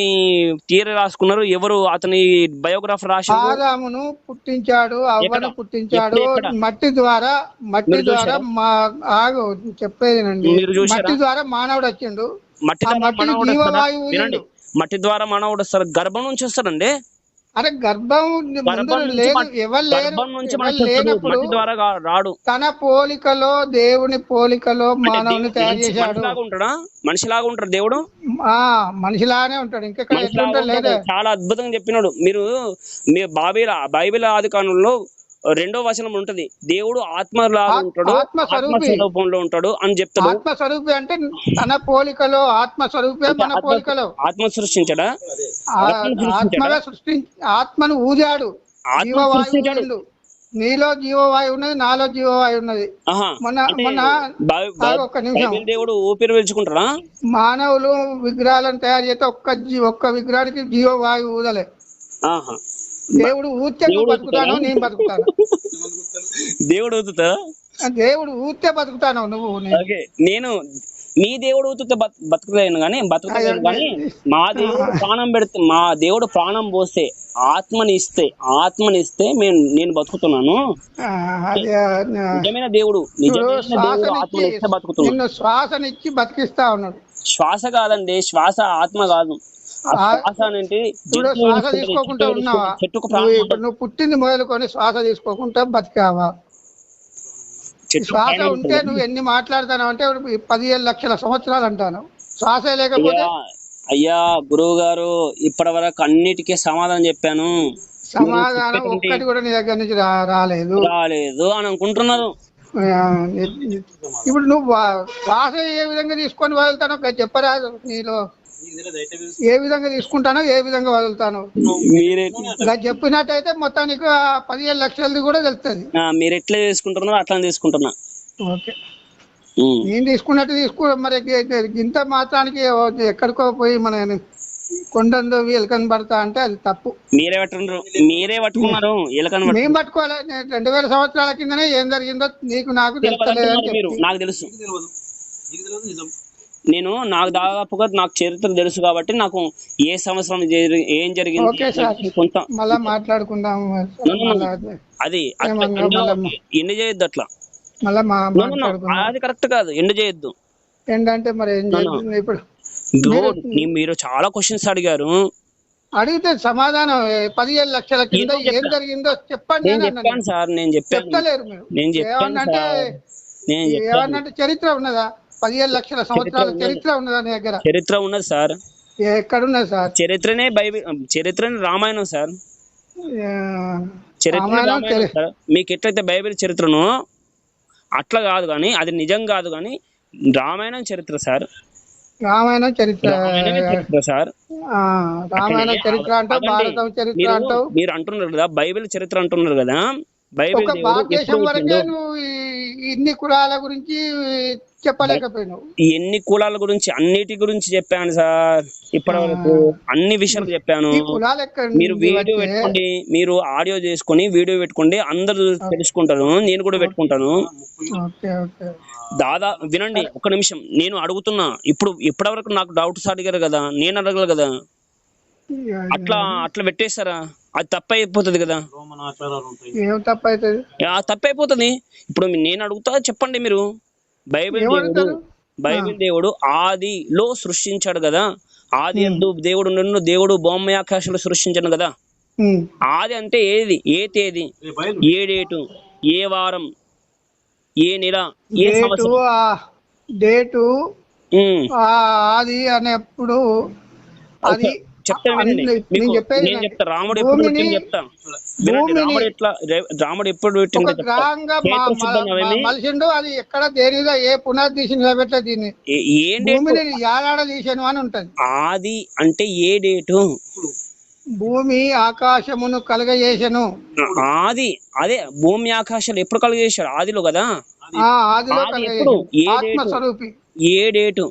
థియరీ రాసుకున్నారు? ఎవరు అతని బయోగ్రఫీ రాసిండ్రు? ఆదామును పుట్టించాడు, అవ్వను పుట్టించాడు మట్టి ద్వారా. చెప్పేదేనండి, మట్టి ద్వారా మానవుడు వచ్చిండు. మట్టి ద్వారా మానవుడు వస్తారు, గర్భం నుంచి వస్తాడండి. అరే గర్భం లేదు, ఎవరు లేనప్పుడు రాడు. తన పోలికలో, దేవుని పోలికలో మానవుని తయారు చేశాడు. మనిషిలాగా ఉంటాడు దేవుడు, మనిషిలానే ఉంటాడు. ఇంకా ఎట్లా ఉంటాడు? లేదా, చాలా అద్భుతంగా చెప్పినాడు. మీ బైబిల్ ఆది కాండంలో 2వ వచనం ఉంటది, దేవుడు ఆత్మలాగా ఉంటాడు, ఆత్మస్వరూపంలో ఉంటాడు అని చెప్తాడు. ఆత్మస్వరూపి అంటే తన పోలికలో, ఆత్మస్వరూపే మన పోలికలో. ఆత్మ సృష్టించాడా? ఆత్మను ఊదాడు, జీవవాయువు. నీలో జీవవాయువు ఉన్నది, నాలో జీవవాయువు ఉన్నది. ఒక్క నిమిషం, దేవుడు ఊపిరి పీల్చుకుంటాడా? మానవులు విగ్రహాలను తయారు చేస్తే ఒక్క విగ్రహానికి జీవవాయువు ఊదలే. దేవుడు ఊతే బతుకుతాను, నేను బతుకుతాను. దేవుడు ఊతుతా? దేవుడు ఊతే బతుకుతాను నువ్వు. మీ దేవుడు ఉత్తుతే బతకలేను కానీ మా దేవుడు ప్రాణం పెడితే, మా దేవుడు ప్రాణం పోస్తే ఆత్మని ఇస్తే నేను బతుకుతున్నాను. నిజమైన దేవుడు ఆత్మని ఇస్తే బతుకుతున్నాను. శ్వాసనిచ్చి బతికిస్తా ఉన్నాడు. శ్వాస కాదండి, శ్వాస ఆత్మ కాదు. శ్వాస అంటే శ్వాస తీసుకోకుండా ఉన్నావా? నువ్వు పుట్టింది మొదలుకొని శ్వాస తీసుకోకుండా బతికావా? శ్వాస ఉంటే నువ్వు ఎన్ని మాట్లాడతావు అంటే 17 లక్షల సంవత్సరాలు అంటాను. శ్వాస లేకపోతే అయ్యా గురువు గారు ఇప్పటి వరకు అన్నిటికీ సమాధానం చెప్పాను. సమాధానం ఒక్కటి కూడా నీ దగ్గర నుంచి రాలేదు అని అనుకుంటున్నారు. ఇప్పుడు నువ్వు శ్వాస ఏ విధంగా తీసుకొని వదులుతానో చెప్పరాదు. నీలో ఏ విధంగా తీసుకుంటానో ఏ విధంగా వదులుతానో చెప్పినట్టయితే మొత్తం నీకు 17 లక్షలది కూడా తెలుస్తుంది. మీరు ఎట్లా తీసుకుంటున్నారో అట్లా తీసుకుంటున్నా. ఓకే, నేను తీసుకున్నట్టు మరి ఇంత మాత్రానికి ఎక్కడికో పోయి మన కొండందో ఎలకని పడతా అంటే అది తప్పు. మీరే పట్టుకున్నారు. మేము పట్టుకోవాలి. 2000 సంవత్సరాల కిందనే ఏం జరిగిందో నీకు నాకు నాకు తెలుసు. నాకు దాదాపుగా నాకు చరిత్ర తెలుసు కాబట్టి నాకు ఏ సంవత్సరం ఏం జరిగింది కొంత మళ్ళా మాట్లాడుకుందాం. అది ఎండ్ చేయొద్దు అట్లా. అది కరెక్ట్ కాదు, ఎండ్ చేయొద్దు. ఏంటంటే మరి ఏం చేస్తుంది ఇప్పుడు? మీరు చాలా క్వశ్చన్స్ అడిగారు. అడిగితే సమాధానం 17 లక్షల కింద ఏం జరిగిందో చెప్పండి. సార్ నేను చెప్తలేరు మీరు. ఏమన్నంటే చరిత్ర ఉన్నదా? 17 లక్షల సంవత్సరాల చరిత్ర ఉన్నదా నీ దగ్గర? చరిత్ర ఉన్నది సార్. ఎక్కడున్నది సార్? చరిత్రనే చరిత్రనే రామాయణం సార్. మీకు ఎట్లయితే బైబిల్ చరిత్రను అట్లా కాదు కానీ, అది నిజం కాదు కానీ రామాయణం చరిత్ర సార్. రామాయణం చరిత్ర సార్. రామాయణ చరిత్ర అంటావు, భారతం చరిత్ర అంటావు. మీరు అంటున్నారు కదా బైబిల్ చరిత్ర అంటున్నారు కదా. బైబిల్ భారతదేశం వరకే నువ్వు ఇన్ని కులాల గురించి చెప్పలేకపోయినావు. ఎన్ని కులాల గురించి అన్నిటి గురించి చెప్పాను సార్. ఇప్పటి వరకు అన్ని విషయాలు చెప్పాను. మీరు వీడియో పెట్టుకోండి, మీరు ఆడియో చేసుకొని వీడియో పెట్టుకోండి, అందరూ తెలుసుకుంటారు. నేను కూడా పెట్టుకుంటాను. వినండి ఒక నిమిషం, నేను అడుగుతున్నా. ఇప్పటి వరకు నాకు డౌట్స్ అడిగారు కదా, నేను అడగలు కదా. అట్లా పెట్టేస్తారా? అది తప్పైపోతుంది కదా. తప్పైపోతుంది. ఇప్పుడు నేను అడుగుతా, చెప్పండి మీరు. బైబిల్ దేవుడు ఆదిలో సృష్టించాడు కదా. ఆది అందు దేవుడు భూమి ఆకాశాలు సృష్టించాడు కదా. ఆది అంటే ఏది? ఏ తేదీ, ఏ డేటు, ఏ వారం, ఏ నెల, ఏ సంవత్సరం, డేటు ఆది అనేప్పుడు అది రాముడు ఎప్పుడు మలిసిండు. అది ఎక్కడ దేనిగా ఏ పునర్దీసి నిలబెట్టా దీన్ని ఏడాడ తీసాను అని ఉంటది. ఆది అంటే ఏ డేటు? భూమి ఆకాశమును కలగజేసను. ఆది అదే భూమి ఆకాశాలు ఎప్పుడు కలగజేశాడు? ఆదిలో కదా. ఆదిలో ఆత్మస్వరూపి. ఏ డేటు?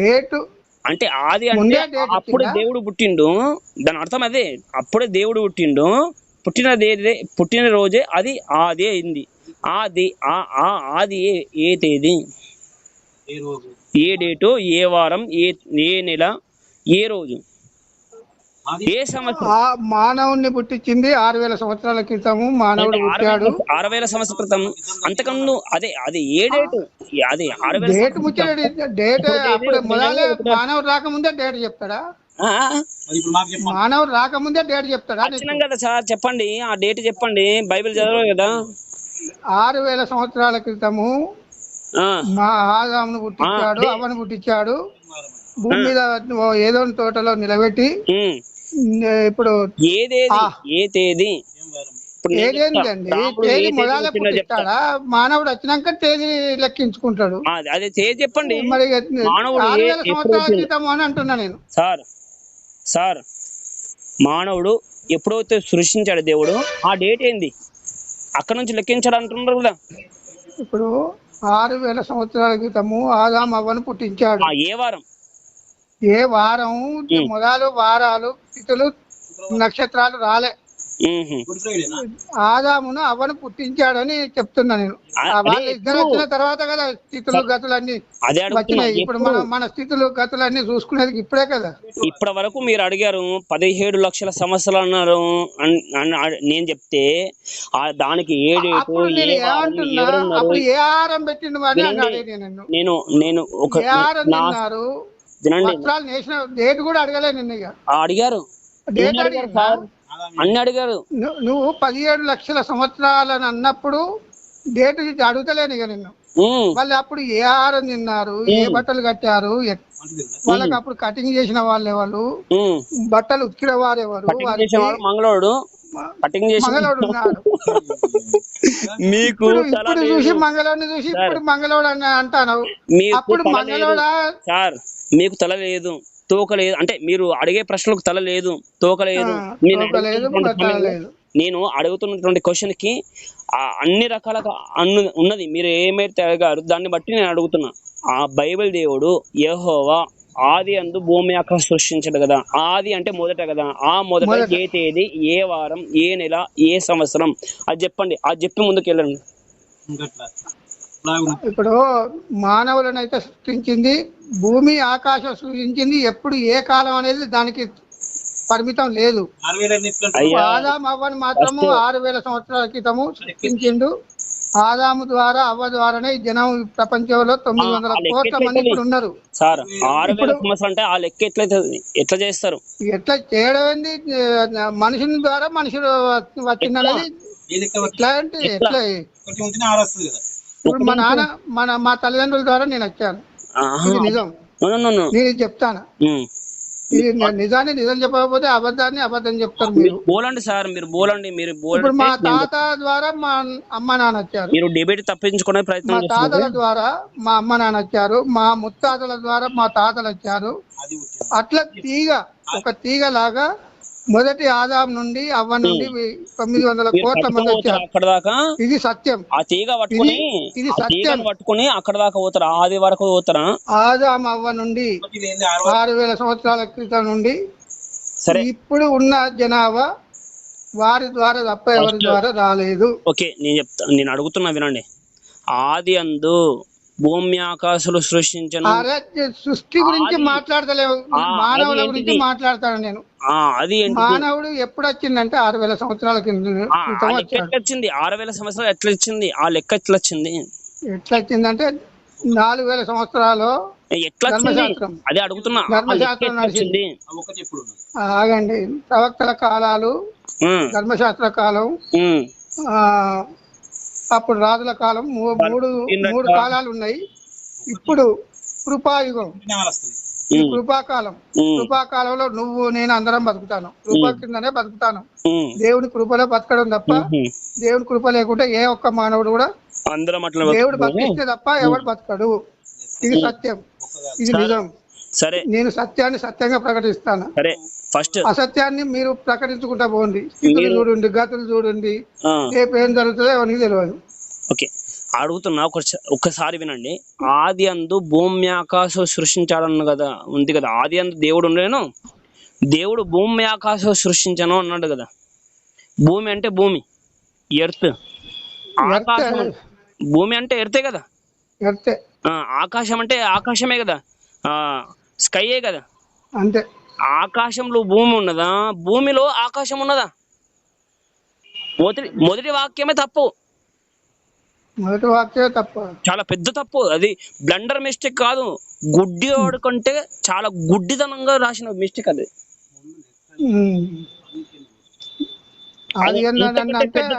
డేటు అంటే ఆది అంటే అప్పుడే దేవుడు పుట్టిండు. దాని అర్థం అదే, అప్పుడే దేవుడు పుట్టిండు. పుట్టిన రోజే అది ఆది అయింది. ఆది ఏ తేదీ, ఏ డేటు, ఏ వారం, ఏ నెల, ఏ రోజు, ఏ సంవత్సరం? మానవుణ్ణి పుట్టించింది 6000 సంవత్సరాల క్రితము. మానవుడు పుట్టాడు 6000 సంవత్సరాల క్రితం. అంతకన్నా అది ఏ డేటు? అది డేట్ ముచ్చడి డేట్. అప్పుడు మొదలే మానవుడు రాకముందే డేట్ చెప్తాడా? మానవుడు రాకముందే డేట్ చెప్తాడా? కదా సార్, చెప్పండి ఆ డేట్ చెప్పండి. బైబిల్ చదవరు కదా. 6000 సంవత్సరాల క్రితము మా ఆదామును పుట్టించాడు, అవ్వను పుట్టించాడు. భూమి మీద ఏదో తోటలో నిలబెట్టి ఇప్పుడు తేదీ మొదల పుట్టిస్తాడా? మానవుడు వచ్చినాక తేదీ లెక్కించుకుంటాడు. అదే తేదీ చెప్పండి. మరి 6000 సంవత్సరాల క్రితం అని అంటున్నా నేను. సార్ మానవుడు ఎప్పుడైతే సృష్టించాడు దేవుడు, ఆ డేట్ ఏంది? అక్కడ నుంచి లెక్కించాడు అంటున్నారు కదా. ఇప్పుడు 6000 సంవత్సరాల క్రితము ఆదాము అవ్వను పుట్టించాడు. ఏ వారం? మొదలు వారాలు, తిథులు, నక్షత్రాలు రాలే. ఆదామును అవ్వను పుట్టించాడని చెప్తున్నా నేను. వాళ్ళ ఇద్దరు వచ్చిన తర్వాత కదా స్థితులు గతులన్నీ వచ్చినాయి. ఇప్పుడు మన స్థితులు గతులన్నీ చూసుకునేది ఇప్పుడే కదా. ఇప్పటి వరకు మీరు అడిగారు 17 లక్షల సంవత్సరాలు అన్నారు. నేను చెప్తే దానికి ఏ డేటు అప్పుడు ఏ ఆహారం పెట్టిండు నేను నేను ఒక డేట్ కూడా అడగలే నిన్న. అడిగారు అన్ని అడిగారు. నువ్వు 17 లక్షల సంవత్సరాలని అన్నప్పుడు డేట్ అడుగుతలేను ఇక నిన్ను. వాళ్ళు అప్పుడు ఏ ఆహారం తిన్నారు, ఏ బట్టలు కట్టారు, వాళ్ళకి అప్పుడు కటింగ్ చేసిన వాళ్ళు ఎవరు, బట్టలు ఉతికిన వారు ఎవరు, మంగళోడు మంగళోడు ఉన్నాడు. మీకు ఇప్పుడు చూసి మంగళోడిని చూసి ఇప్పుడు మంగళోడు అని అంటాను. అప్పుడు మంగళోడా సార్ మీకు తల లేదు, తోక లేదు, అంటే మీరు అడిగే ప్రశ్నలకు తల లేదు, తోక లేదు. నేను అడుగుతున్నటువంటి క్వశ్చన్ కి అన్ని రకాలుగా ఉన్నది. మీరు ఏమైతే అడిగారు దాన్ని బట్టి నేను అడుగుతున్నా. ఆ బైబిల్ దేవుడు యెహోవా ఆది అందు భూమి ఆకాశం సృష్టించడు కదా. ఆది అంటే మొదట కదా. ఆ మొదట ఏ తేదీ, ఏ వారం, ఏ నెల, ఏ సంవత్సరం అది చెప్పండి. అది చెప్పి ముందుకు వెళ్ళండి. ఇప్పుడు మానవులను అయితే సృష్టించింది, భూమి ఆకాశం సృష్టించింది. ఎప్పుడు ఏ కాలం అనేది దానికి పరిమితం లేదు. ఆదాము అవ్వని మాత్రము 6000 సంవత్సరాల క్రితము సృష్టించిండు. ఆదాము ద్వారా అవ్వ ద్వారానే జనం ప్రపంచంలో 900 కోట్ల మంది ఇప్పుడు ఉన్నారు. సార్ 6000 సంవత్సరాలు అంటే ఆ లెక్క ఎట్లా చేస్తారు? ఎట్లా చేయడం ఏంది? మనుషుని ద్వారా మనుషులు వచ్చిందనేది ఎట్లా అంటే ఎట్లా ఇప్పుడు మా తల్లిదండ్రుల ద్వారా నేను వచ్చాను. ఇది నిజం. నేను చెప్తాను. ఇది నిజాన్ని నిజం చెప్పకపోతే అబద్ధాన్ని అబద్ధం చెప్తారు. మీరు బోలండి సార్, మీరు బోలండి. మీరు ఇప్పుడు మా తాత ద్వారా మా అమ్మ నాన్న వచ్చారు. మీరు డిబేట్ తప్పించుకునే ప్రయత్నం. మా తాతల ద్వారా మా అమ్మ నాన్న వచ్చారు. మా ముత్తాతల ద్వారా మా తాతలు వచ్చారు. అట్లా ఒక తీగ లాగా మొదటి ఆదాం నుండి అవ్వ నుండి 900 కోట్ల మంది వచ్చారు. అక్కడ దాకా ఇది సత్యం. ఆ తీగ పట్టుకుని ఇది సత్యం పట్టుకుని అక్కడ దాకా పోతారా? ఆది వరకు పోతారా? ఆదాం అవ్వ నుండి 6000 సంవత్సరాల క్రితం నుండి ఇప్పుడు ఉన్న జనాభా వారి ద్వారా తప్ప ఎవరి ద్వారా రాలేదు. ఓకే, నేను అడుగుతున్నా వినండి. ఆది అందు భూమి ఆకాశాలు సృష్టించను. సృష్టి గురించి మాట్లాడతలేవు, మానవుల గురించి మాట్లాడతాను నేను. అది మానవుడు ఎప్పుడు వచ్చిందంటే 6000 సంవత్సరాల కింద వచ్చింది. 6000 సంవత్సరాలు ఎట్లా వచ్చింది? ఆ లెక్క ఎట్లా వచ్చిందంటే 4000 సంవత్సరాలు ధర్మశాస్త్రం. అదే అడుగుతున్నా. ధర్మశాస్త్రం నడిచింది. ఆగండి. ప్రవక్తల కాలాలు, ధర్మశాస్త్ర కాలం, అప్పుడు రాజుల కాలం, మూడు కాలాలు ఉన్నాయి. ఇప్పుడు కృపాయుగం, ఈ కృపాకాలంలో నువ్వు నేను అందరం బతుకుతాను. కృప కిందనే బతుకుతాను. దేవుని కృపలో బతకడం తప్ప దేవుని కృప లేకుంటే ఏ ఒక్క మానవుడు కూడా దేవుడు బతికిస్తే తప్ప ఎవడు బతకడు. ఇది సత్యం, ఇది నిజం. సరే, నేను సత్యాన్ని సత్యంగా ప్రకటిస్తాను. అసత్యాన్ని మీరు ప్రకటించుకుంటా పోండి. స్థితులు చూడండి, గతులు చూడండి, రేపు ఏం జరుగుతుందో ఎవరికి తెలియదు. ఓకే, అడుగుతున్నా ఒక్కసారి వినండి. ఆది అందు భూమి ఆకాశం సృష్టించాడన్న కదా ఉంది కదా. ఆది అందు దేవుడు ఉండేను, దేవుడు భూమి ఆకాశం సృష్టించాను అన్నాడు కదా. భూమి అంటే భూమి, ఎర్త్. ఆకాశం భూమి అంటే ఎర్తే కదా. ఆకాశం అంటే ఆకాశమే కదా, స్కైయే కదా. అంతే. ఆకాశంలో భూమి ఉన్నదా? భూమిలో ఆకాశం ఉన్నదా? మొదటి వాక్యమే తప్పు. మొదటి వాక్యమే తప్పు, చాలా పెద్ద తప్పు. అది బ్లండర్ మిస్టేక్ కాదు, గుడ్డివాడు కంటే చాలా గుడ్డితనంగా రాసిన మిస్టేక్ అది.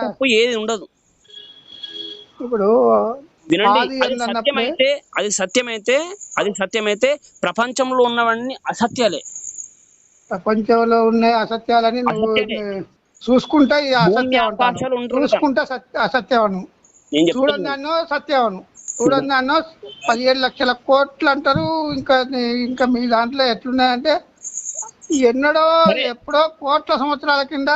తప్పు ఏది ఉండదు. ఇప్పుడు వినండి, అది సత్యమైతే ప్రపంచంలో ఉన్నవన్నీ అసత్యాలే. ప్రపంచంలో ఉన్న అసత్యాలని నువ్వు చూసుకుంటా చూసుకుంటా అసత్యవను, చూడన్నాను సత్యవను, చూడన్నాను 17 లక్షల కోట్లు అంటారు. ఇంకా మీ దాంట్లో ఎట్లున్నాయంటే ఎన్నడో ఎప్పుడో కోట్ల సంవత్సరాల కింద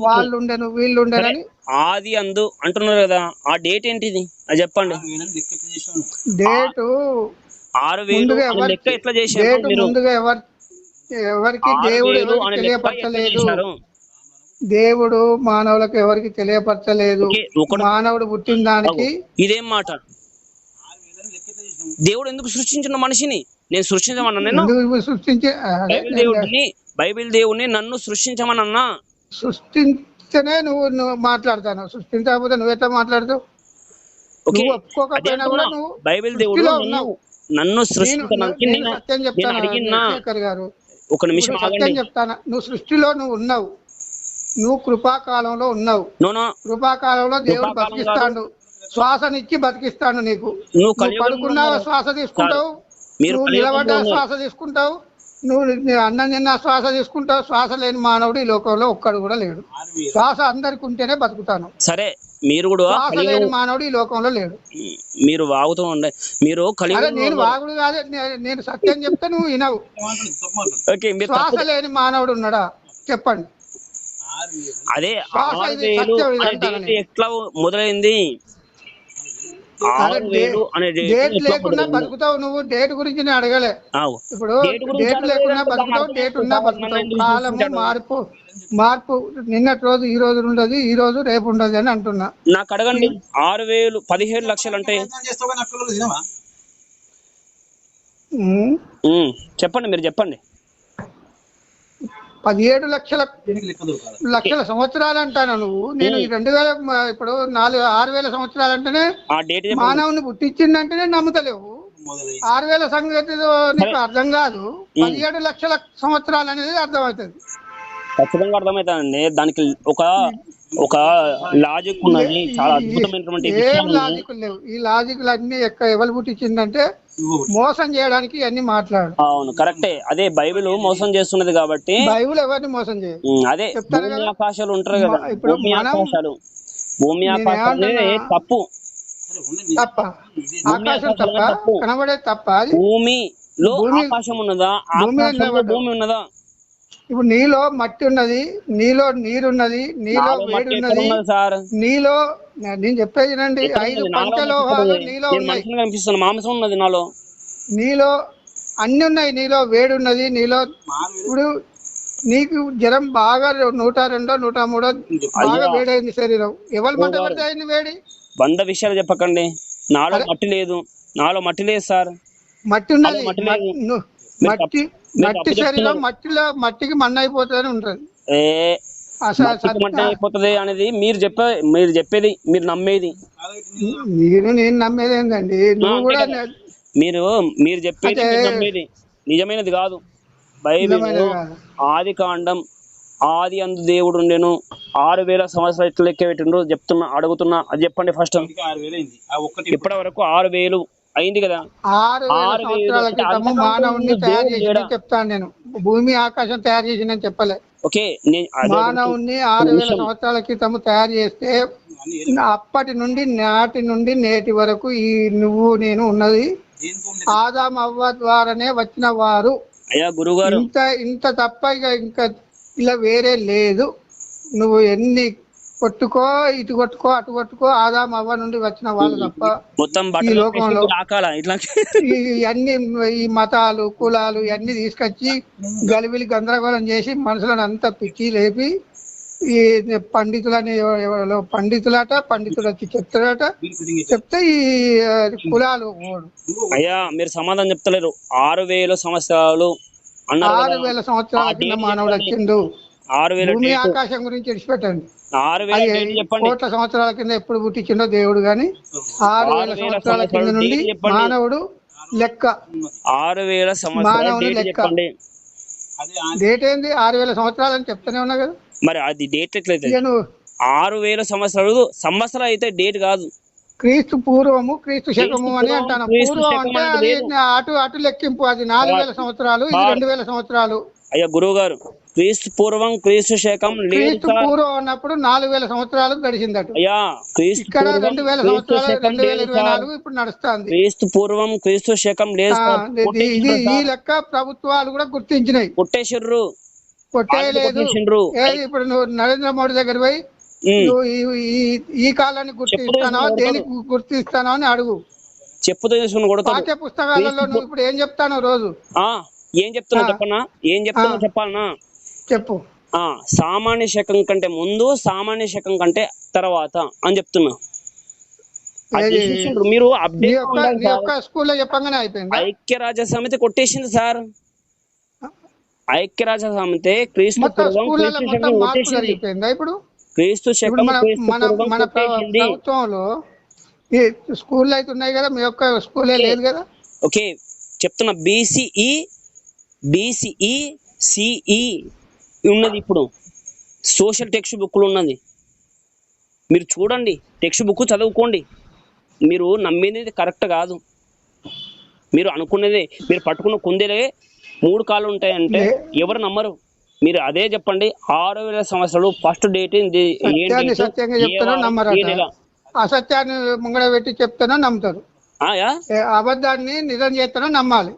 వాళ్ళు ఉండేను వీళ్ళు ఉండేనని. ఆది అందు అంటున్నారు కదా, ఆ డేట్ ఏంటిది అది చెప్పండి. డేటు ముందుగా ఎవరికి దేవుడు తెలియపరచలేదు. దేవుడు మానవులకు ఎవరికి తెలియపరచలేదు. మానవుడు పుట్టిన దానికి ఇదేం మాట? దేవుడు ఎందుకు సృష్టించిన మనిషిని? నేను సృష్టించమన్నా? నేను బైబిల్ దేవుడిని నన్ను సృష్టించమనన్నా? సృష్టించనే నువ్వు మాట్లాడతాను. సృష్టించకపోతే నువ్వెట్లా మాట్లాడతావు? ఒప్పుకోకపోయినా కూడా నువ్వు బైబిల్ దేవుడు నన్ను సృష్టించడానికి గారు ఒక నిమిషం సత్యం చెప్తాను. నువ్వు సృష్టిలో నువ్వు ఉన్నావు, నువ్వు కృపాకాలంలో ఉన్నావు. కృపాకాలంలో దేవుడు బతికిస్తాడు, శ్వాసనిచ్చి బతికిస్తాడు. నీకు నువ్వు పడుకున్నా శ్వాస తీసుకుంటావు, నువ్వు నిలబడ్డా శ్వాస తీసుకుంటావు, నువ్వు అన్నం తిన్నా శ్వాస తీసుకుంటావు. శ్వాస లేని మానవుడు ఈ లోకంలో ఒక్కడు కూడా లేడు. శ్వాస అందరికి ఉంటేనే బతుకుతాను. సరే, మీరు కూడా శ్వాస లేని మానవుడు ఈ లోకంలో లేడు. మీరు వాగుతూ ఉండే, మీరు నేను వాగుడు కాదు, నేను సత్యం చెప్తే నువ్వు వినవు. శ్వాస లేని మానవుడు ఉన్నాడా చెప్పండి? అదే ఎట్లా మొదలైంది? డేట్ లేకుండా బతుకుతావు నువ్వు. డేట్ గురించి నేను అడగలే. ఇప్పుడు డేట్ లేకుండా బతుకుతావు, డేట్ ఉన్నా బతుకుతావు. కాలము మార్పు నిన్నటి రోజు ఈ రోజు ఉండదు, ఈ రోజు రేపు ఉండదు అని అంటున్నా. నాకు అడగండి, 6,000 17 లక్షలు అంటే చెప్పండి, మీరు చెప్పండి. 17 లక్షల సంవత్సరాలు అంటాను నువ్వు. నేను 2000 ఇప్పుడు 6,000 సంవత్సరాలు అంటేనే మానవుని పుట్టించిందంటేనే నమ్ముతలేవు. 6,000 సంగతి నీకు అర్థం కాదు. 17 లక్షల సంవత్సరాలు అనేది అర్థమవుతుంది. ఖచ్చితంగా అర్థమవుతుందండి. దానికి ఒక లాజిక్ ఉన్నది, చాలా అద్భుతమైనటువంటి లాజిక్ లేవు. ఈ లాజిక్లు అన్ని ఎవరు పుట్టించిందంటే మోసం చేయడానికి అన్ని మాట్లాడు. అవును, కరెక్టే. అదే బైబిల్ మోసం చేస్తున్నది కాబట్టి. బైబిల్ ఎవరిని మోసం చేయదు. అదే భూమి ఆకాశాలు ఉంటారు కదా, ఇప్పుడు భూమి ఆకాశాలు తప్పు. ఆకాశం తప్ప, కనబడే తప్ప. భూమిలో ఆకాశం ఉన్నదా? భూమి ఉన్నదా? ఇప్పుడు నీలో మట్టి ఉన్నది, నీలో నీరున్నది, నీలో వేడి ఉన్నది. నీలో నేను చెప్పేది నండి, 5 పంచలోహాలు నీలో ఉన్నాయి. మాంసం ఉన్నది నాలో, నీలో అన్ని ఉన్నాయి. నీలో వేడి ఉన్నది, నీలో. ఇప్పుడు నీకు జ్వరం బాగా 102 103 బాగా వేడైంది శరీరం. ఎవరు మంట పెడితే అయింది వేడి? 100 విషయాలు చెప్పకండి. నాలో మట్టి లేదు, నాలో మట్టి లేదు సార్. మట్టి ఉన్నది, మట్టి శరీరం మట్టికి మన్ను అయిపోతుంది ఉంటుంది. మట్టి అయిపోతుంది అనేది మీరు చెప్పేది, మీరు నమ్మేది. నేను నమ్మేది ఏంటండి? నువ్వు కూడా మీరు చెప్పేది నమ్మేది నిజమైనది కాదు. బైబిల్ ఆది కాండం, ఆది అందు దేవుడు ఉండెను, 6,000 సంవత్సరాలు ఎట్లా లెక్క పెట్టిండ్రు అడుగుతున్నా. అది చెప్పండి ఫస్ట్. ఇప్పటి వరకు 6,000 అయింది కదా. 6,000 సంవత్సరాల క్రితము మానవుని తయారు చేసిన చెప్తాను నేను. భూమి ఆకాశం తయారు చేసిందని చెప్పలే. ఓకే, మానవుని 6,000 సంవత్సరాల క్రితము తయారు చేస్తే అప్పటి నుండి నాటి నుండి నేటి వరకు ఈ నువ్వు నేను ఉన్నది ఆదాం అవ్వ ద్వారానే వచ్చిన వారు. అయ్యా గురుగారు, ఇంత తప్ప ఇంకా ఇలా వేరే లేదు. నువ్వు ఎన్ని కొట్టుకో, ఇటు కొట్టుకో, అటు కొట్టుకో, ఆదాం అవ్వ నుండి వచ్చిన వాళ్ళు తప్ప మొత్తం ఈ లోకంలో ఇవన్నీ ఈ మతాలు కులాలు ఇవన్నీ తీసుకొచ్చి గలిబిలి గందరగోళం చేసి మనుషులను అంతా పిచ్చి లేపి ఈ పండితులని పండితుడు వచ్చి చెప్తే ఈ కులాలు. అయ్యా మీరు సమాధానం చెప్తలేరు. 6,000 సంవత్సరాలు 6,000 సంవత్సరాల కింద మానవుడు వచ్చిండు. 6,000 భూమి ఆకాశం గురించి విడిచిపెట్టండి. 6,000 కోట్ల సంవత్సరాల కింద ఎప్పుడు పుట్టించిండో దేవుడు గాని 6,000 సంవత్సరాల కింద నుండి మానవుడు లెక్క. 6,000 సంవత్సరాలు చెప్పండి. డేట్ ఏంది? 6,000 సంవత్సరాలు అని చెప్తానే ఉన్నా కదా. మరి అది డేట్ ఎట్లయితే? 6,000 సంవత్సరాలు అయితే డేట్ కాదు. క్రీస్తు పూర్వము, క్రీస్తు శకము అని అంటాను. పూర్వం అంటే అది అటు లెక్కింపు. అది 4,000 సంవత్సరాలు, ఇది 2,000 సంవత్సరాలు. అయ్యా గురువు గారు, క్రీస్తు పూర్వం క్రీస్తు శకం క్రీస్తు పూర్వం అన్నప్పుడు 4,000 సంవత్సరాలు గడిచిందట. అయ్యా ఇక్కడ 2,000 సంవత్సరాలు 2024 ఇప్పుడు నడుస్తుంది. క్రీస్తు పూర్వం క్రీస్తు శకం లేదు. ఇది ఈ లెక్క ప్రభుత్వాలు కూడా గుర్తించినాయి. కొట్టేయలేదు. ఇప్పుడు నువ్వు నరేంద్ర మోడీ దగ్గర పోయి నువ్వు ఈ కాలాన్ని గుర్తిస్తానో దేనికి గుర్తిస్తానో అని అడుగు. పాఠ్య పుస్తకాలలో నువ్వు ఇప్పుడు ఏం చెప్తానో రోజు ఏం చెప్తున్నా చెప్పనా? ఏం చెప్తున్నా చెప్పాలనా? చెప్పు. సామాన్య శకం కంటే ముందు, సామాన్య శకం కంటే తర్వాత అని చెప్తున్నా. మీరు స్కూల్లో చెప్పంగానే అయిపోయింది. ఐక్యరాజ్య సమితి కొట్టేసింది సార్. ఐక్యరాజ్య సమితి క్రీస్తు మన ప్రభుత్వంలో ఈ స్కూల్ అయితే ఉన్నాయి కదా, మీ యొక్క స్కూలే లేదు కదా. ఓకే చెప్తున్నా, బీసీఈ సిఈ ఉన్నది. ఇప్పుడు సోషల్ టెక్స్ట్ బుక్లు ఉన్నది, మీరు చూడండి, టెక్స్ట్ బుక్ చదువుకోండి. మీరు నమ్మేది కరెక్ట్ కాదు, మీరు అనుకునేది, మీరు పట్టుకున్న కుందేలే 3 కాళ్ళు ఉంటాయంటే ఎవరు నమ్మరు. మీరు అదే చెప్పండి. 6000 సంవత్సరాలు ఫస్ట్ డేట్ సత్యంగా చెప్తారో నమ్మరు, అసత్యాన్ని ముంగడ పెట్టి చెప్తానో నమ్ముతారు, అబద్ధాన్ని నిజం చేస్తానో నమ్మాలి.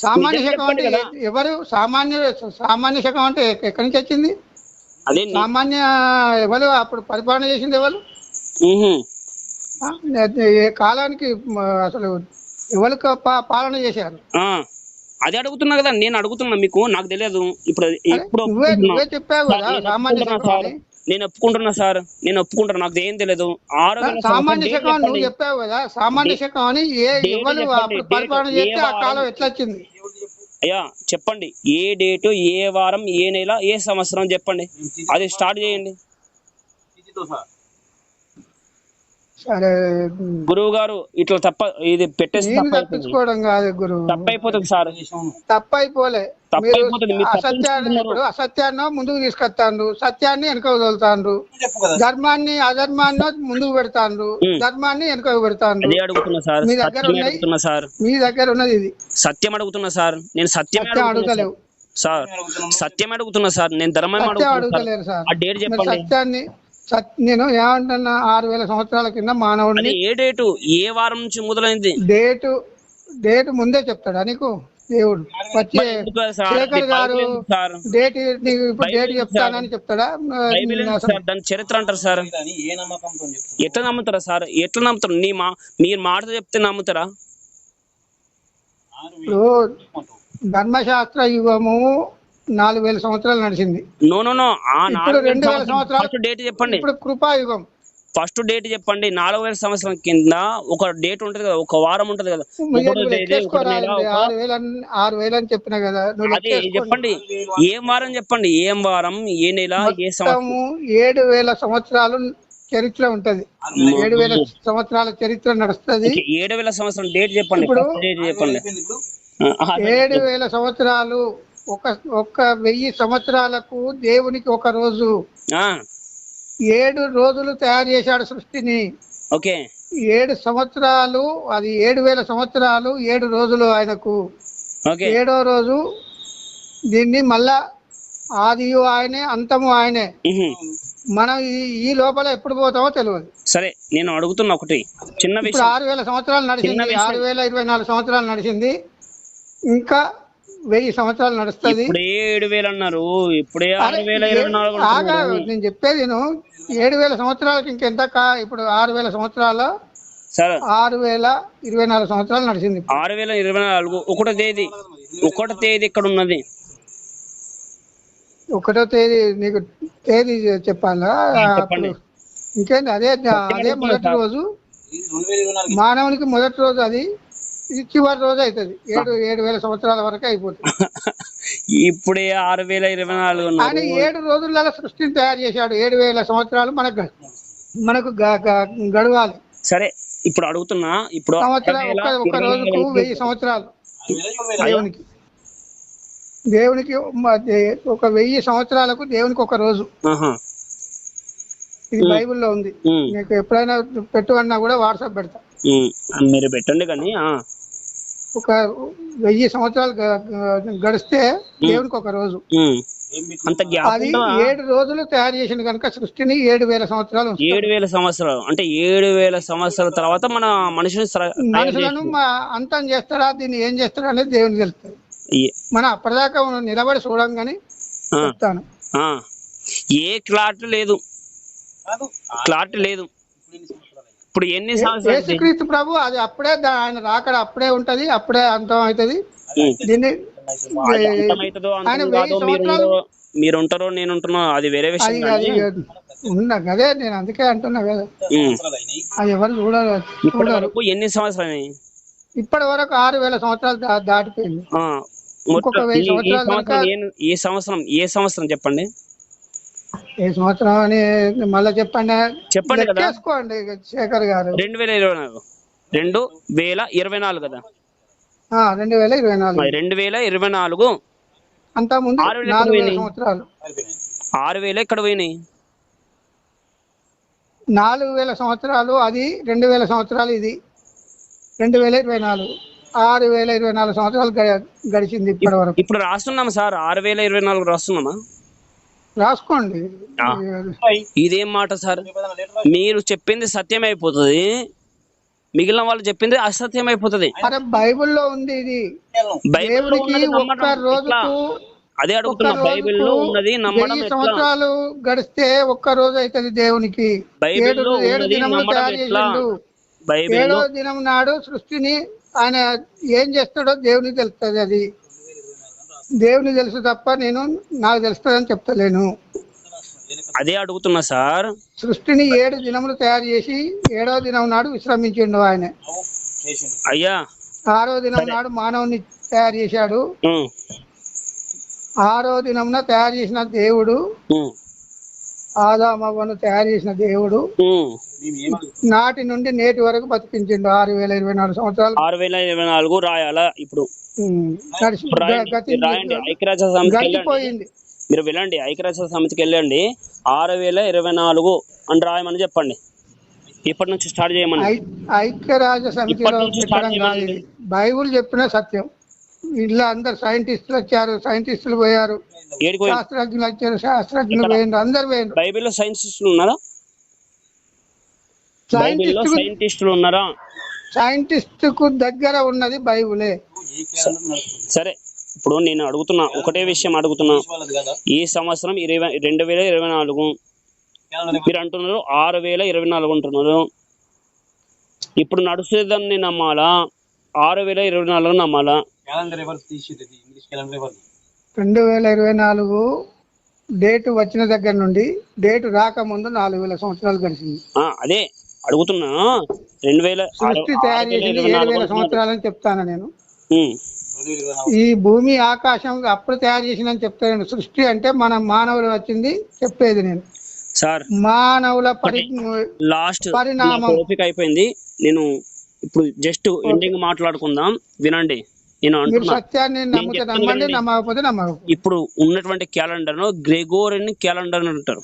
సామాన్య శకం అంటే ఎవరు? సామాన్య శకం అంటే ఎక్కడి నుంచి వచ్చింది? సామాన్య ఎవరు అప్పుడు పరిపాలన చేసింది? ఎవరు ఏ కాలానికి అసలు ఎవరు పాలన చేశారు? అదే అడుగుతున్నా కదా, నేను అడుగుతున్నా మీకు, నాకు తెలియదు. ఇప్పుడు నువ్వే చెప్పావు కదా సామాన్య శకం. నేను ఒప్పుకుంటున్నా సార్, నేను ఒప్పుకుంటున్నా, నాకు ఏం తెలియదు. సామాన్య శకం నువ్వు చెప్పావు కదా, సామాన్య శకం అని ఎవరు అప్పుడు పరిపాలన చేస్తే ఆ కాలం ఎట్లా వచ్చింది? అయ్యా చెప్పండి, ఏ డేటు, ఏ వారం, ఏ నెల, ఏ సంవత్సరం చెప్పండి, అది స్టార్ట్ చేయండి. సరే గురువు గారు, ఇట్లా తప్ప ఇది పెట్టేసి తప్పించుకోవడం కాదు గురువు, తప్పైపోతుంది సార్. తప్పైపోలే, అసత్యాన్ని ముందుకు తీసుకొస్తాండ్రు, సత్యాన్ని వెనక వదులుతాండ్రు, ధర్మాన్ని అధర్మాన్ని ముందుకు పెడతాండ్రు, ధర్మాన్ని వెనక పెడతాండ్రు. మీ దగ్గర ఉన్నది ఇది సత్యం అడుగుతున్నా సార్. నేను సత్యం అడుగుతలేవు సార్, సత్యం అడుగుతున్నా సార్. నేను ధర్మం అడుగుతలేరు సార్. ఆ డేట్ చెప్పండి. సత్యాన్ని నేను ఏమంటున్నా, 6000 సంవత్సరాల కింద మానవుడిని, ఏ డేటు, ఏ వారం నుంచి మొదలైంది? డేట్ ముందే చెప్తాడా నీకు దేవుడు? వచ్చే శేఖర్ గారు డేట్ ఇప్పుడు డేట్ చెప్తానని చెప్తాడా? దాని చరిత్ర అంటారు సార్. ఎట్లా నమ్ముతారా సార్? ఎట్లా నమ్ముతారు? మీరు మాట చెప్తే నమ్ముతారా? ధర్మశాస్త్ర యుగము 4000 సంవత్సరాలు నడిచింది. నో 2000 సంవత్సరాలు డేట్ చెప్పండి. ఇప్పుడు కృపాయుగం ఫస్ట్ డేట్ చెప్పండి. 4000 సంవత్సరం కింద ఒక డేట్ ఉంటది కదా, ఒక వారం ఉంటది కదా. 6000 అని చెప్పినా కదా, చెప్పండి. ఏం వారం చెప్పండి, ఏం వారం, ఏ నెల, ఏ సంవత్సరం? 7000 సంవత్సరాలు చరిత్ర ఉంటది, 7000 సంవత్సరాల చరిత్ర నడుస్తుంది. 7000 సంవత్సరం డేట్ చెప్పండి. ఇప్పుడు డేట్ చెప్పండి. 7000 సంవత్సరాలు, ఒక 1000 సంవత్సరాలకు దేవునికి ఒక రోజు. 7 రోజులు తయారు చేశాడు సృష్టిని. ఓకే 7 సంవత్సరాలు, అది 7000 సంవత్సరాలు, 7 రోజులు ఆయనకు. 7వ రోజు దీన్ని మళ్ళా ఆదియు ఆయనే, అంతము ఆయనే. మనం ఈ లోపల ఎప్పుడు పోతామో తెలియదు. సరే నేను అడుగుతున్నా ఒకటి చిన్న విషయం. 6000 సంవత్సరాలు నడిచింది, 6024 సంవత్సరాలు నడిచింది, ఇంకా 1000 సంవత్సరాలు నడుస్తుంది. 7000 అన్నారు, ఇప్పుడే 6024. నేను చెప్పేది 7000 సంవత్సరాలకి ఇంకెంత? ఇప్పుడు 6000 సంవత్సరాల 6024 సంవత్సరాలు నడిచింది. 6024 ఒకటో తేదీ ఇక్కడ ఉన్నది. 1వ తేదీ నీకు తేదీ చెప్పాలా? ఇంకేంటి? అదే మొదటి రోజు మానవునికి, మొదటి రోజు అది. ఇది చివరి రోజు అవుతుంది. 7000 సంవత్సరాల వరకు అయిపోతుంది. ఇప్పుడే 6024. ఆయన 7 రోజులలో సృష్టిని తయారు చేశాడు. 7000 సంవత్సరాలు మనకు గడవాలి. సరే ఇప్పుడు అడుగుతున్నా, ఇప్పుడు ఒక రోజుకు 1000 సంవత్సరాలు. దేవునికి ఒక 1000 సంవత్సరాలకు దేవునికి ఒక రోజు. ఇది బైబిల్లో ఉంది. నీకు ఎప్పుడైనా పెట్టు అన్నా కూడా వాట్సాప్ పెడతా, మీరు పెట్టండి. కానీ ఒక 1000 సంవత్సరాలు గడిస్తే దేవునికి ఒక రోజు. అది 7 రోజులు తయారు చేసింది కనుక సృష్టిని 7000 సంవత్సరాలు. 7000 సంవత్సరాలు అంటే 7000 సంవత్సరాల తర్వాత మన మనుషులను అంతం చేస్తాడా, దీన్ని ఏం చేస్తాడా అనేది దేవునికి తెలుస్తుంది. మనం అప్పటిదాకా నిలబడి చూడం కానీ చెప్తాను. ఏ క్లారిటీ లేదు. ఇప్పుడు ఎన్ని సంవత్సరాలు? యేసుక్రీస్తు ప్రభు అది అప్పుడే, ఆయన రాకడ అప్పుడే ఉంటది, అప్పుడే అంతం అవుతుంది. దీన్ని అది అంతమవుతుందో ఆయన అంతం 1000 కాదో సంవత్సరాలు మీరుంటారో నేను ఉంటున్నా అది వేరే విషయం అది కానీ అది ఉన్నా అదే నేను అందుకే అంటున్నా కదా, అది ఎవరు ఇప్పటి చూడరు. వరకు ఎన్ని సంవత్సరాలు ఇప్పటి వరకు 6000 సంవత్సరాలు దాటిపోయింది. ఇంకొక 1000 ఈ సంవత్సరాలు కనుక సంవత్సరం ఏ సంవత్సరం చెప్పండి, ఏ సంవత్సరం అని మళ్ళీ చెప్పండి చెప్పండి కదా. లెక్కేసుకోండి శేఖర్ గారు. 2024 2024 కదా. 2024 2024 అంతా ముందు 4000 సంవత్సరాలు. 6000 ఎక్కడ పోయినాయి? 4000 సంవత్సరాలు అది, 2000 సంవత్సరాలు ఇది, 2024 6024 సంవత్సరాలు గడిచింది ఇప్పటి వరకు. ఇప్పుడు రాస్తున్నామా సార్? 6024 రాస్తున్నామా? రాసుకోండి. ఇదేం మాట సార్? మీరు చెప్పింది సత్యం అయిపోతుంది, మిగిలిన వాళ్ళు చెప్పింది అసత్యం అయిపోతుంది. అరే బైబిల్లో ఉంది ఇది. దేవుడికి ఒక్క రోజుకు అదే అడుగుతున్నా, బైబిల్లో ఉన్నది నమ్మడం 1000 సంవత్సరాలు గడిస్తే ఒక్క రోజు అవుతుంది దేవునికి. 7 దినములు తయారు చేసిండు. 7వ దినం నాడు సృష్టిని ఆయన ఏం చేస్తాడో దేవునికి తెలుస్తుంది. అది దేవుని తెలుసు తప్ప నాకు తెలుస్తుందని చెప్తలేను. అదే అడుగుతున్నా సార్. సృష్టిని 7 దినములు తయారు చేసి 7వ దినం నాడు విశ్రమించిండు ఆయన. అయ్యా 6వ దినం నాడు మానవుని తయారు చేశాడు. 6వ దినంన తయారు చేసిన దేవుడు, ఆదామవ్వను తయారు చేసిన దేవుడు నాటి నుండి నేటి వరకు బతికించిండు. 6024 సంవత్సరాలు. 6024 రాయాలా? ఇప్పుడు ఐక్యరాజ్య సమితికి గడిచిపోయింది. మీరు వెళ్ళండి, ఐక్యరాజ్య సమితికి వెళ్ళండి, 6024 అని రాయమని చెప్పండి. ఇప్పటి నుంచి స్టార్ట్ చేయమని. ఐక్యరాజ్య సమితిలో పెట్టడం కాదు, బైబుల్ చెప్పిన సత్యం. ఇలా అందరు సైంటిస్టులు వచ్చారు, సైంటిస్టులు పోయారు, శాస్త్రజ్ఞులు వచ్చారు, శాస్త్రజ్ఞులు పోయిండ్రు, అందరు పోయిండ్రు. బైబిల్లో సైంటిస్టులు ఉన్నారా? సైంటిస్టులు ఉన్నారా? సైంటిస్ట్ కు దగ్గర ఉన్నది బైబులే. సరే, ఇప్పుడు నేను అడుగుతున్నా, ఒకటే విషయం అడుగుతున్నా. ఈ సంవత్సరం 2024 మీరు అంటున్నారు, 6024 అంటున్నారు. ఇప్పుడు నడుస్తుందని నమ్మాలా? 6024 నమ్మాలా? 2024 డేట్ వచ్చిన దగ్గర నుండి డేట్ రాకముందు 4000 సంవత్సరాలు గడిచింది. అదే అడుగుతున్నా. 2000 సృష్టి తయారు చేసింది 7000 సంవత్సరాలని చెప్తాను నేను. ఈ భూమి ఆకాశం అప్పుడు తయారు చేసిందని చెప్తాను. సృష్టి అంటే మన మానవులు వచ్చింది చెప్పేది నేను. సార్ మానవుల పరిణామం అయిపోయింది. నేను ఇప్పుడు జస్ట్ ఎండింగ్ మాట్లాడుకుందాం, వినండి. నేను సత్యాన్ని నమ్మితే నమ్మండి, నమ్మకపోతే నమ్మకపోతే. ఇప్పుడు ఉన్నటువంటి క్యాలెండర్ ను గ్రెగోరియన్ క్యాలెండర్ అంటారు.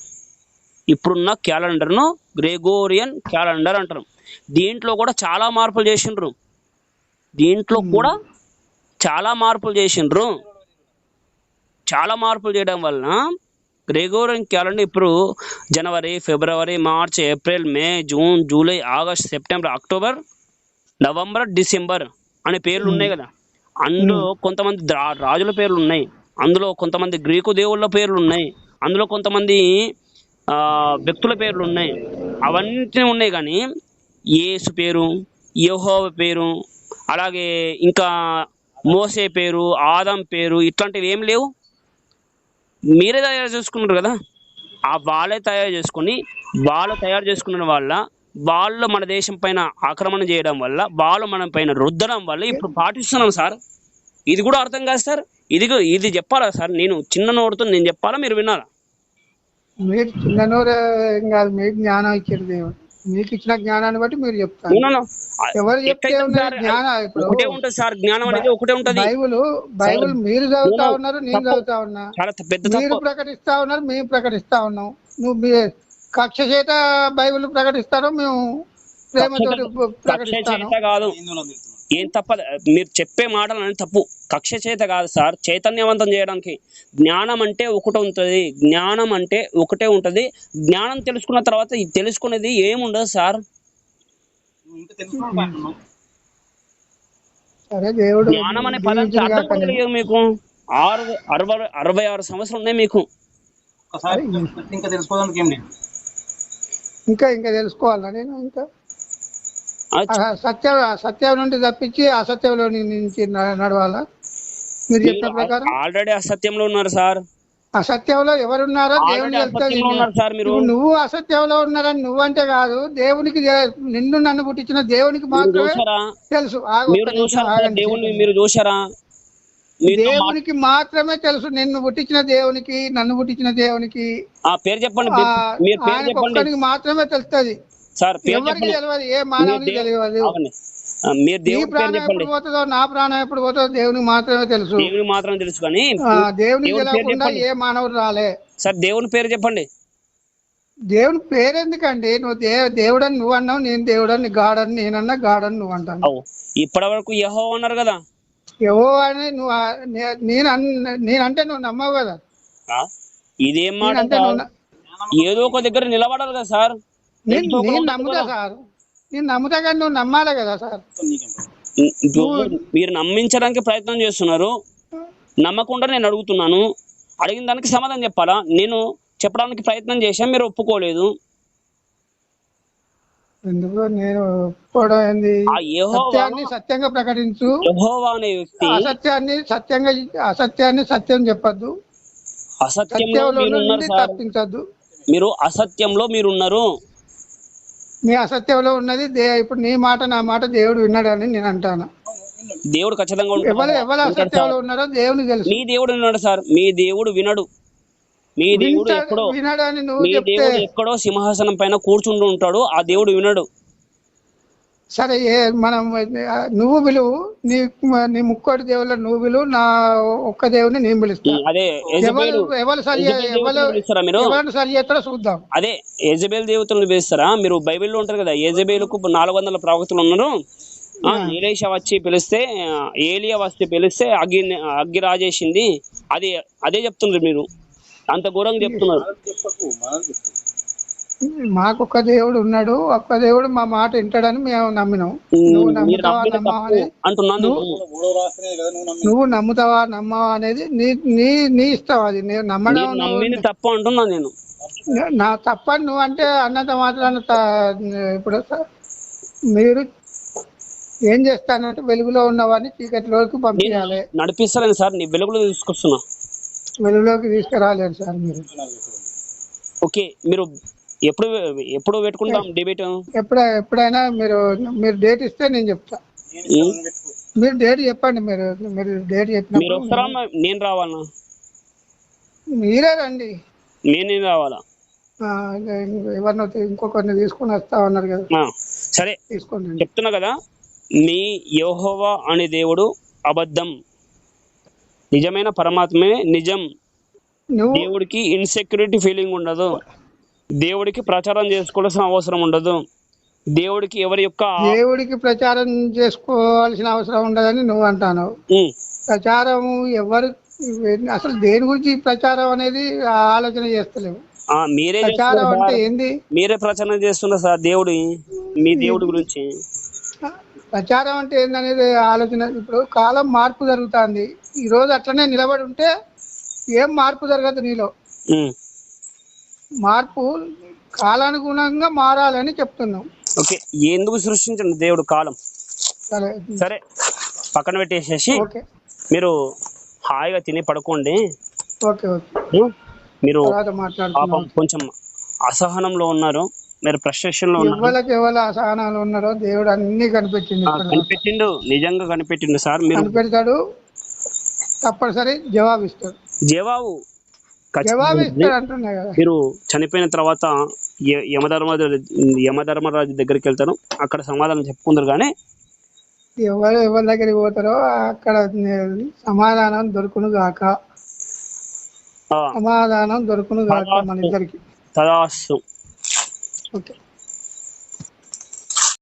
ఇప్పుడున్న క్యాలెండర్ ను గ్రెగోరియన్ క్యాలెండర్ అంటారు. దీంట్లో కూడా చాలా మార్పులు చేసిండ్రు. చాలా మార్పులు చేయడం వలన గ్రెగోరియన్ క్యాలెండర్ ఇప్పుడు జనవరి, ఫిబ్రవరి, March, April, May, June, July, August, September, October, November, December అనే పేర్లు ఉన్నాయి కదా. అందులో కొంతమంది రాజుల పేర్లు ఉన్నాయి, అందులో కొంతమంది గ్రీకు దేవుళ్ళ పేర్లు ఉన్నాయి, అందులో కొంతమంది వ్యక్తుల పేర్లు ఉన్నాయి, అవన్నీ ఉన్నాయి. కానీ యేసు పేరు, యెహోవా పేరు, అలాగే ఇంకా మోసే పేరు, ఆదం పేరు, ఇట్లాంటివి ఏం లేవు. మీరే తయారు చేసుకున్నారు కదా. వాళ్ళే తయారు చేసుకుని తయారు చేసుకున్న వాళ్ళు మన దేశం పైన ఆక్రమణ చేయడం వల్ల, వాళ్ళు మన పైన రుద్దడం వల్ల ఇప్పుడు పాటిస్తున్నాం సార్. ఇది కూడా అర్థం కాదు సార్. ఇది చెప్పాలా సార్? నేను చిన్న నోడుతో నేను చెప్పాలా, మీరు వినాలా? మీరు చిన్న నోరు ఏం కాదు, మీకు జ్ఞానం ఇచ్చారు దేవుడు. మీకు ఇచ్చిన జ్ఞానాన్ని బట్టి మీరు చెప్తారు. ఎవరు చెప్తే ఒకటే ఉంటుంది సార్, జ్ఞానం అనేది ఒకటే ఉంటుంది. బైబుల్ మీరు చదువుతా ఉన్నారు, నేను చదువుతా ఉన్నా, మీరు ప్రకటిస్తా ఉన్నారు, మేము ప్రకటిస్తా ఉన్నాం. నువ్వు కక్ష చేత బైబిల్ ప్రకటిస్తారో, మేము ప్రేమతో ప్రకటిస్తాను. కాదు, ఏం తప్ప మీరు చెప్పే మాటలు అనేది తప్పు. కక్ష చేత కాదు సార్, చైతన్యవంతం చేయడానికి. జ్ఞానం అంటే ఒకటే ఉంటది. జ్ఞానం తెలుసుకున్న తర్వాత తెలుసుకునేది ఏముండదు సార్. జ్ఞానం అనే పదానికి అర్థం కూడా లేదు మీకు. 66 సంవత్సరాలు ఉన్నాయి మీకు. ఇంకా తెలుసుకోవాలా నేను? ఇంకా సత్యం నుండి తప్పించి అసత్యంలో నుంచి నడవాలా? మీరు చెప్పిన ప్రకారం ఆల్రెడీ అసత్యంలో ఉన్నారు సార్. అసత్యంలో ఎవరున్నారో దేవునికి తెలుస్తుంది. ఇప్పుడు నువ్వు అసత్యంలో ఉన్నారని నువ్వంటే కాదు, దేవునికి నిన్ను నన్ను పుట్టించిన దేవునికి మాత్రమే తెలుసు. మీరు చూసారా? దేవునికి మాత్రమే తెలుసు. నిన్ను పుట్టించిన దేవునికి, నన్ను పుట్టించిన దేవునికి పేరు చెప్పండి. ఆయనకు ఒక్కరికి మాత్రమే తెలుస్తుంది. ఎవరికి తెలియదు, ఏ మానవునికి తెలియదు. నీ ప్రాణం ఎప్పుడు పోతుందో, నా ప్రాణం ఎప్పుడు పోతుందో దేవునికి మాత్రమే తెలుసు. దేవునికి మాత్రం తెలుసు. కానీ దేవునికి తెలియకుండా ఏ మానవుడు రాలే. సార్ దేవుని పేరు చెప్పండి. దేవుని పేరు ఎందుకండి? నువ్వు దేవుడని నువ్వు అన్నావు, నేను దేవుడని గాడని నేనన్నా, గాడని నువ్వు అంటాను. ఇప్పటి వరకు యెహోవా అన్నారు కదా. యెహోవా అని నువ్వు నేనంటే నువ్వు నమ్మవు కదా. ఇదేం మాట? ఏదో ఒక దగ్గర నిలబడాలి కదా సార్. నేను నమ్ముతా సార్, నేను నమ్ముతా కానీ నువ్వు నమ్మాలి కదా సార్. మీరు నమ్మించడానికి ప్రయత్నం చేస్తున్నారు, నమ్మకుండా నేను అడుగుతున్నాను. అడిగిన దానికి సమాధానం చెప్పాలా? నేను చెప్పడానికి ప్రయత్నం చేశాను, మీరు ఒప్పుకోలేదు. ఎందుకు నేను ఒప్పుకోవడం ఏంది? సత్యాన్ని సత్యంగా ప్రకటించు. యెహోవా అనే వ్యక్తి అసత్యాన్ని సత్యం చెప్పద్దు, తప్పించద్దు. మీరు అసత్యంలో మీరున్నారు. నీ అసత్యంలో ఉన్నది ఇప్పుడు నీ మాట నా మాట దేవుడు విన్నాడని నేను అంటాను. దేవుడు ఖచ్చితంగా ఎవరు అసత్యంలో ఉన్నారో దేవునికి తెలుసు. మీ దేవుడు విన్నాడు సార్. మీ దేవుడు వినడు. మీ దేవుడు ఎక్కడో, మీ దేవుడు ఎక్కడో సింహాసనం పైన కూర్చుంటూ ఉంటాడు. ఆ దేవుడు వినడు. సరే, మనం నువ్వు పిలువు, నీ ముక్కోటి దేవుళ్ళ నువ్వు పిలువు, నా ఒక్క దేవుని నేను పిలుస్తాను. అదే ఎవరు సరి చేస్తారో చూద్దాం. అదే యెజబెల్ దేవతలను పిలుస్తారా? మీరు బైబిల్లో ఉంటారు కదా, యెజబెలుకు 400 ప్రవక్తలు ఉన్నారు. ఎలీషా వచ్చి పిలిస్తే, ఏలియా వస్తే పిలిస్తే అగ్గి రాజేసింది. అదే చెప్తున్నారు మీరు. అంత ఘోరంగా చెప్తున్నారు. మాకు ఒక్క దేవుడు ఉన్నాడు, ఒక్క దేవుడు మా మాట వింటాడని మేము నమ్మినాం. నువ్వు నమ్ముతావా నమ్మవా అనేది నీ ఇష్టం. అది నేను నమ్మడం తప్పు అంటున్నా. నేను నా తప్పని నువ్వు అంటే అన్నంత మాత్రాన ఇప్పుడు మీరు ఏం చేస్తానంటే వెలుగులో ఉన్నవాడిని చీకటిలోకి పంపించాలి. నడిపిస్తాను సార్, నీ వెలుగులో తీసుకొస్తున్నా. వెలుగులోకి తీసుకురాలేదు సార్ మీరు. ఓకే, మీరు ఎప్పుడు పెట్టుకుంటాం డిబేట్? ఎప్పుడైనా మీరు డేట్ ఇస్తే నేను చెప్తా. మీరు డేట్ చెప్పండి. మీరు డేట్ చెప్పిన మీరు వస్తారా? నేను రావాలా? మీరే రండి. నేనే రావాలా? ఎవరినో ఇంకొకరిని తీసుకుని వస్తా ఉన్నారు కదా. సరే తీసుకోండి. చెప్తున్నా కదా, మీ యెహోవా అనే దేవుడు అబద్ధం, నిజమైన పరమాత్మే నిజం. దేవుడికి ఇన్సెక్యూరిటీ ఫీలింగ్ ఉండదు. దేవుడికి ప్రచారం చేసుకోవాల్సిన అవసరం ఉండదు. దేవుడికి దేవుడికి ప్రచారం చేసుకోవాల్సిన అవసరం ఉండదని నువ్వు అంటాను. ప్రచారం ఎవరు అసలు దేని గురించి ప్రచారం అనేది ఆలోచన చేస్తలేవు. మీరే ప్రచారం అంటే ఏంది? మీరే ప్రచారం చేస్తున్నారు సార్ దేవుడి, మీ దేవుడి గురించి. ప్రచారం అంటే ఏందనేది ఆలోచన. ఇప్పుడు కాలం మార్పు జరుగుతుంది. ఈ రోజు అట్లనే నిలబడి ఉంటే ఏం మార్పు జరగదు నీలో. మార్పు కాలానుగుణంగా మారాలని చెప్తున్నాం. ఓకే, ఎందుకు సృష్టించండి దేవుడు కాలం? సరే పక్కన పెట్టేసేసి మీరు హాయిగా తిని పడుకోండి. మీరు కొంచెం అసహనంలో ఉన్నారు, మీరు ఫ్రస్ట్రేషన్ లో ఉన్నారు. అసహనాలు ఉన్నారో దేవుడు అన్ని కనిపెట్టిండు. నిజంగా కనిపెట్టిండు సార్. మీరు కనిపెడతాడు, తప్పనిసరి జవాబు ఇస్తాడు. మీరు చనిపోయిన తర్వాత యమధర్మరాజు దగ్గరికి వెళ్తారు, అక్కడ సమాధానం చెప్పుకుందరు. కానీ ఎవరి దగ్గరికి పోతారో అక్కడ సమాధానం దొరుకును గాక. సమాధానం దొరుకును గాక మన ఇద్దరికి. తదాస్తు. ఓకే.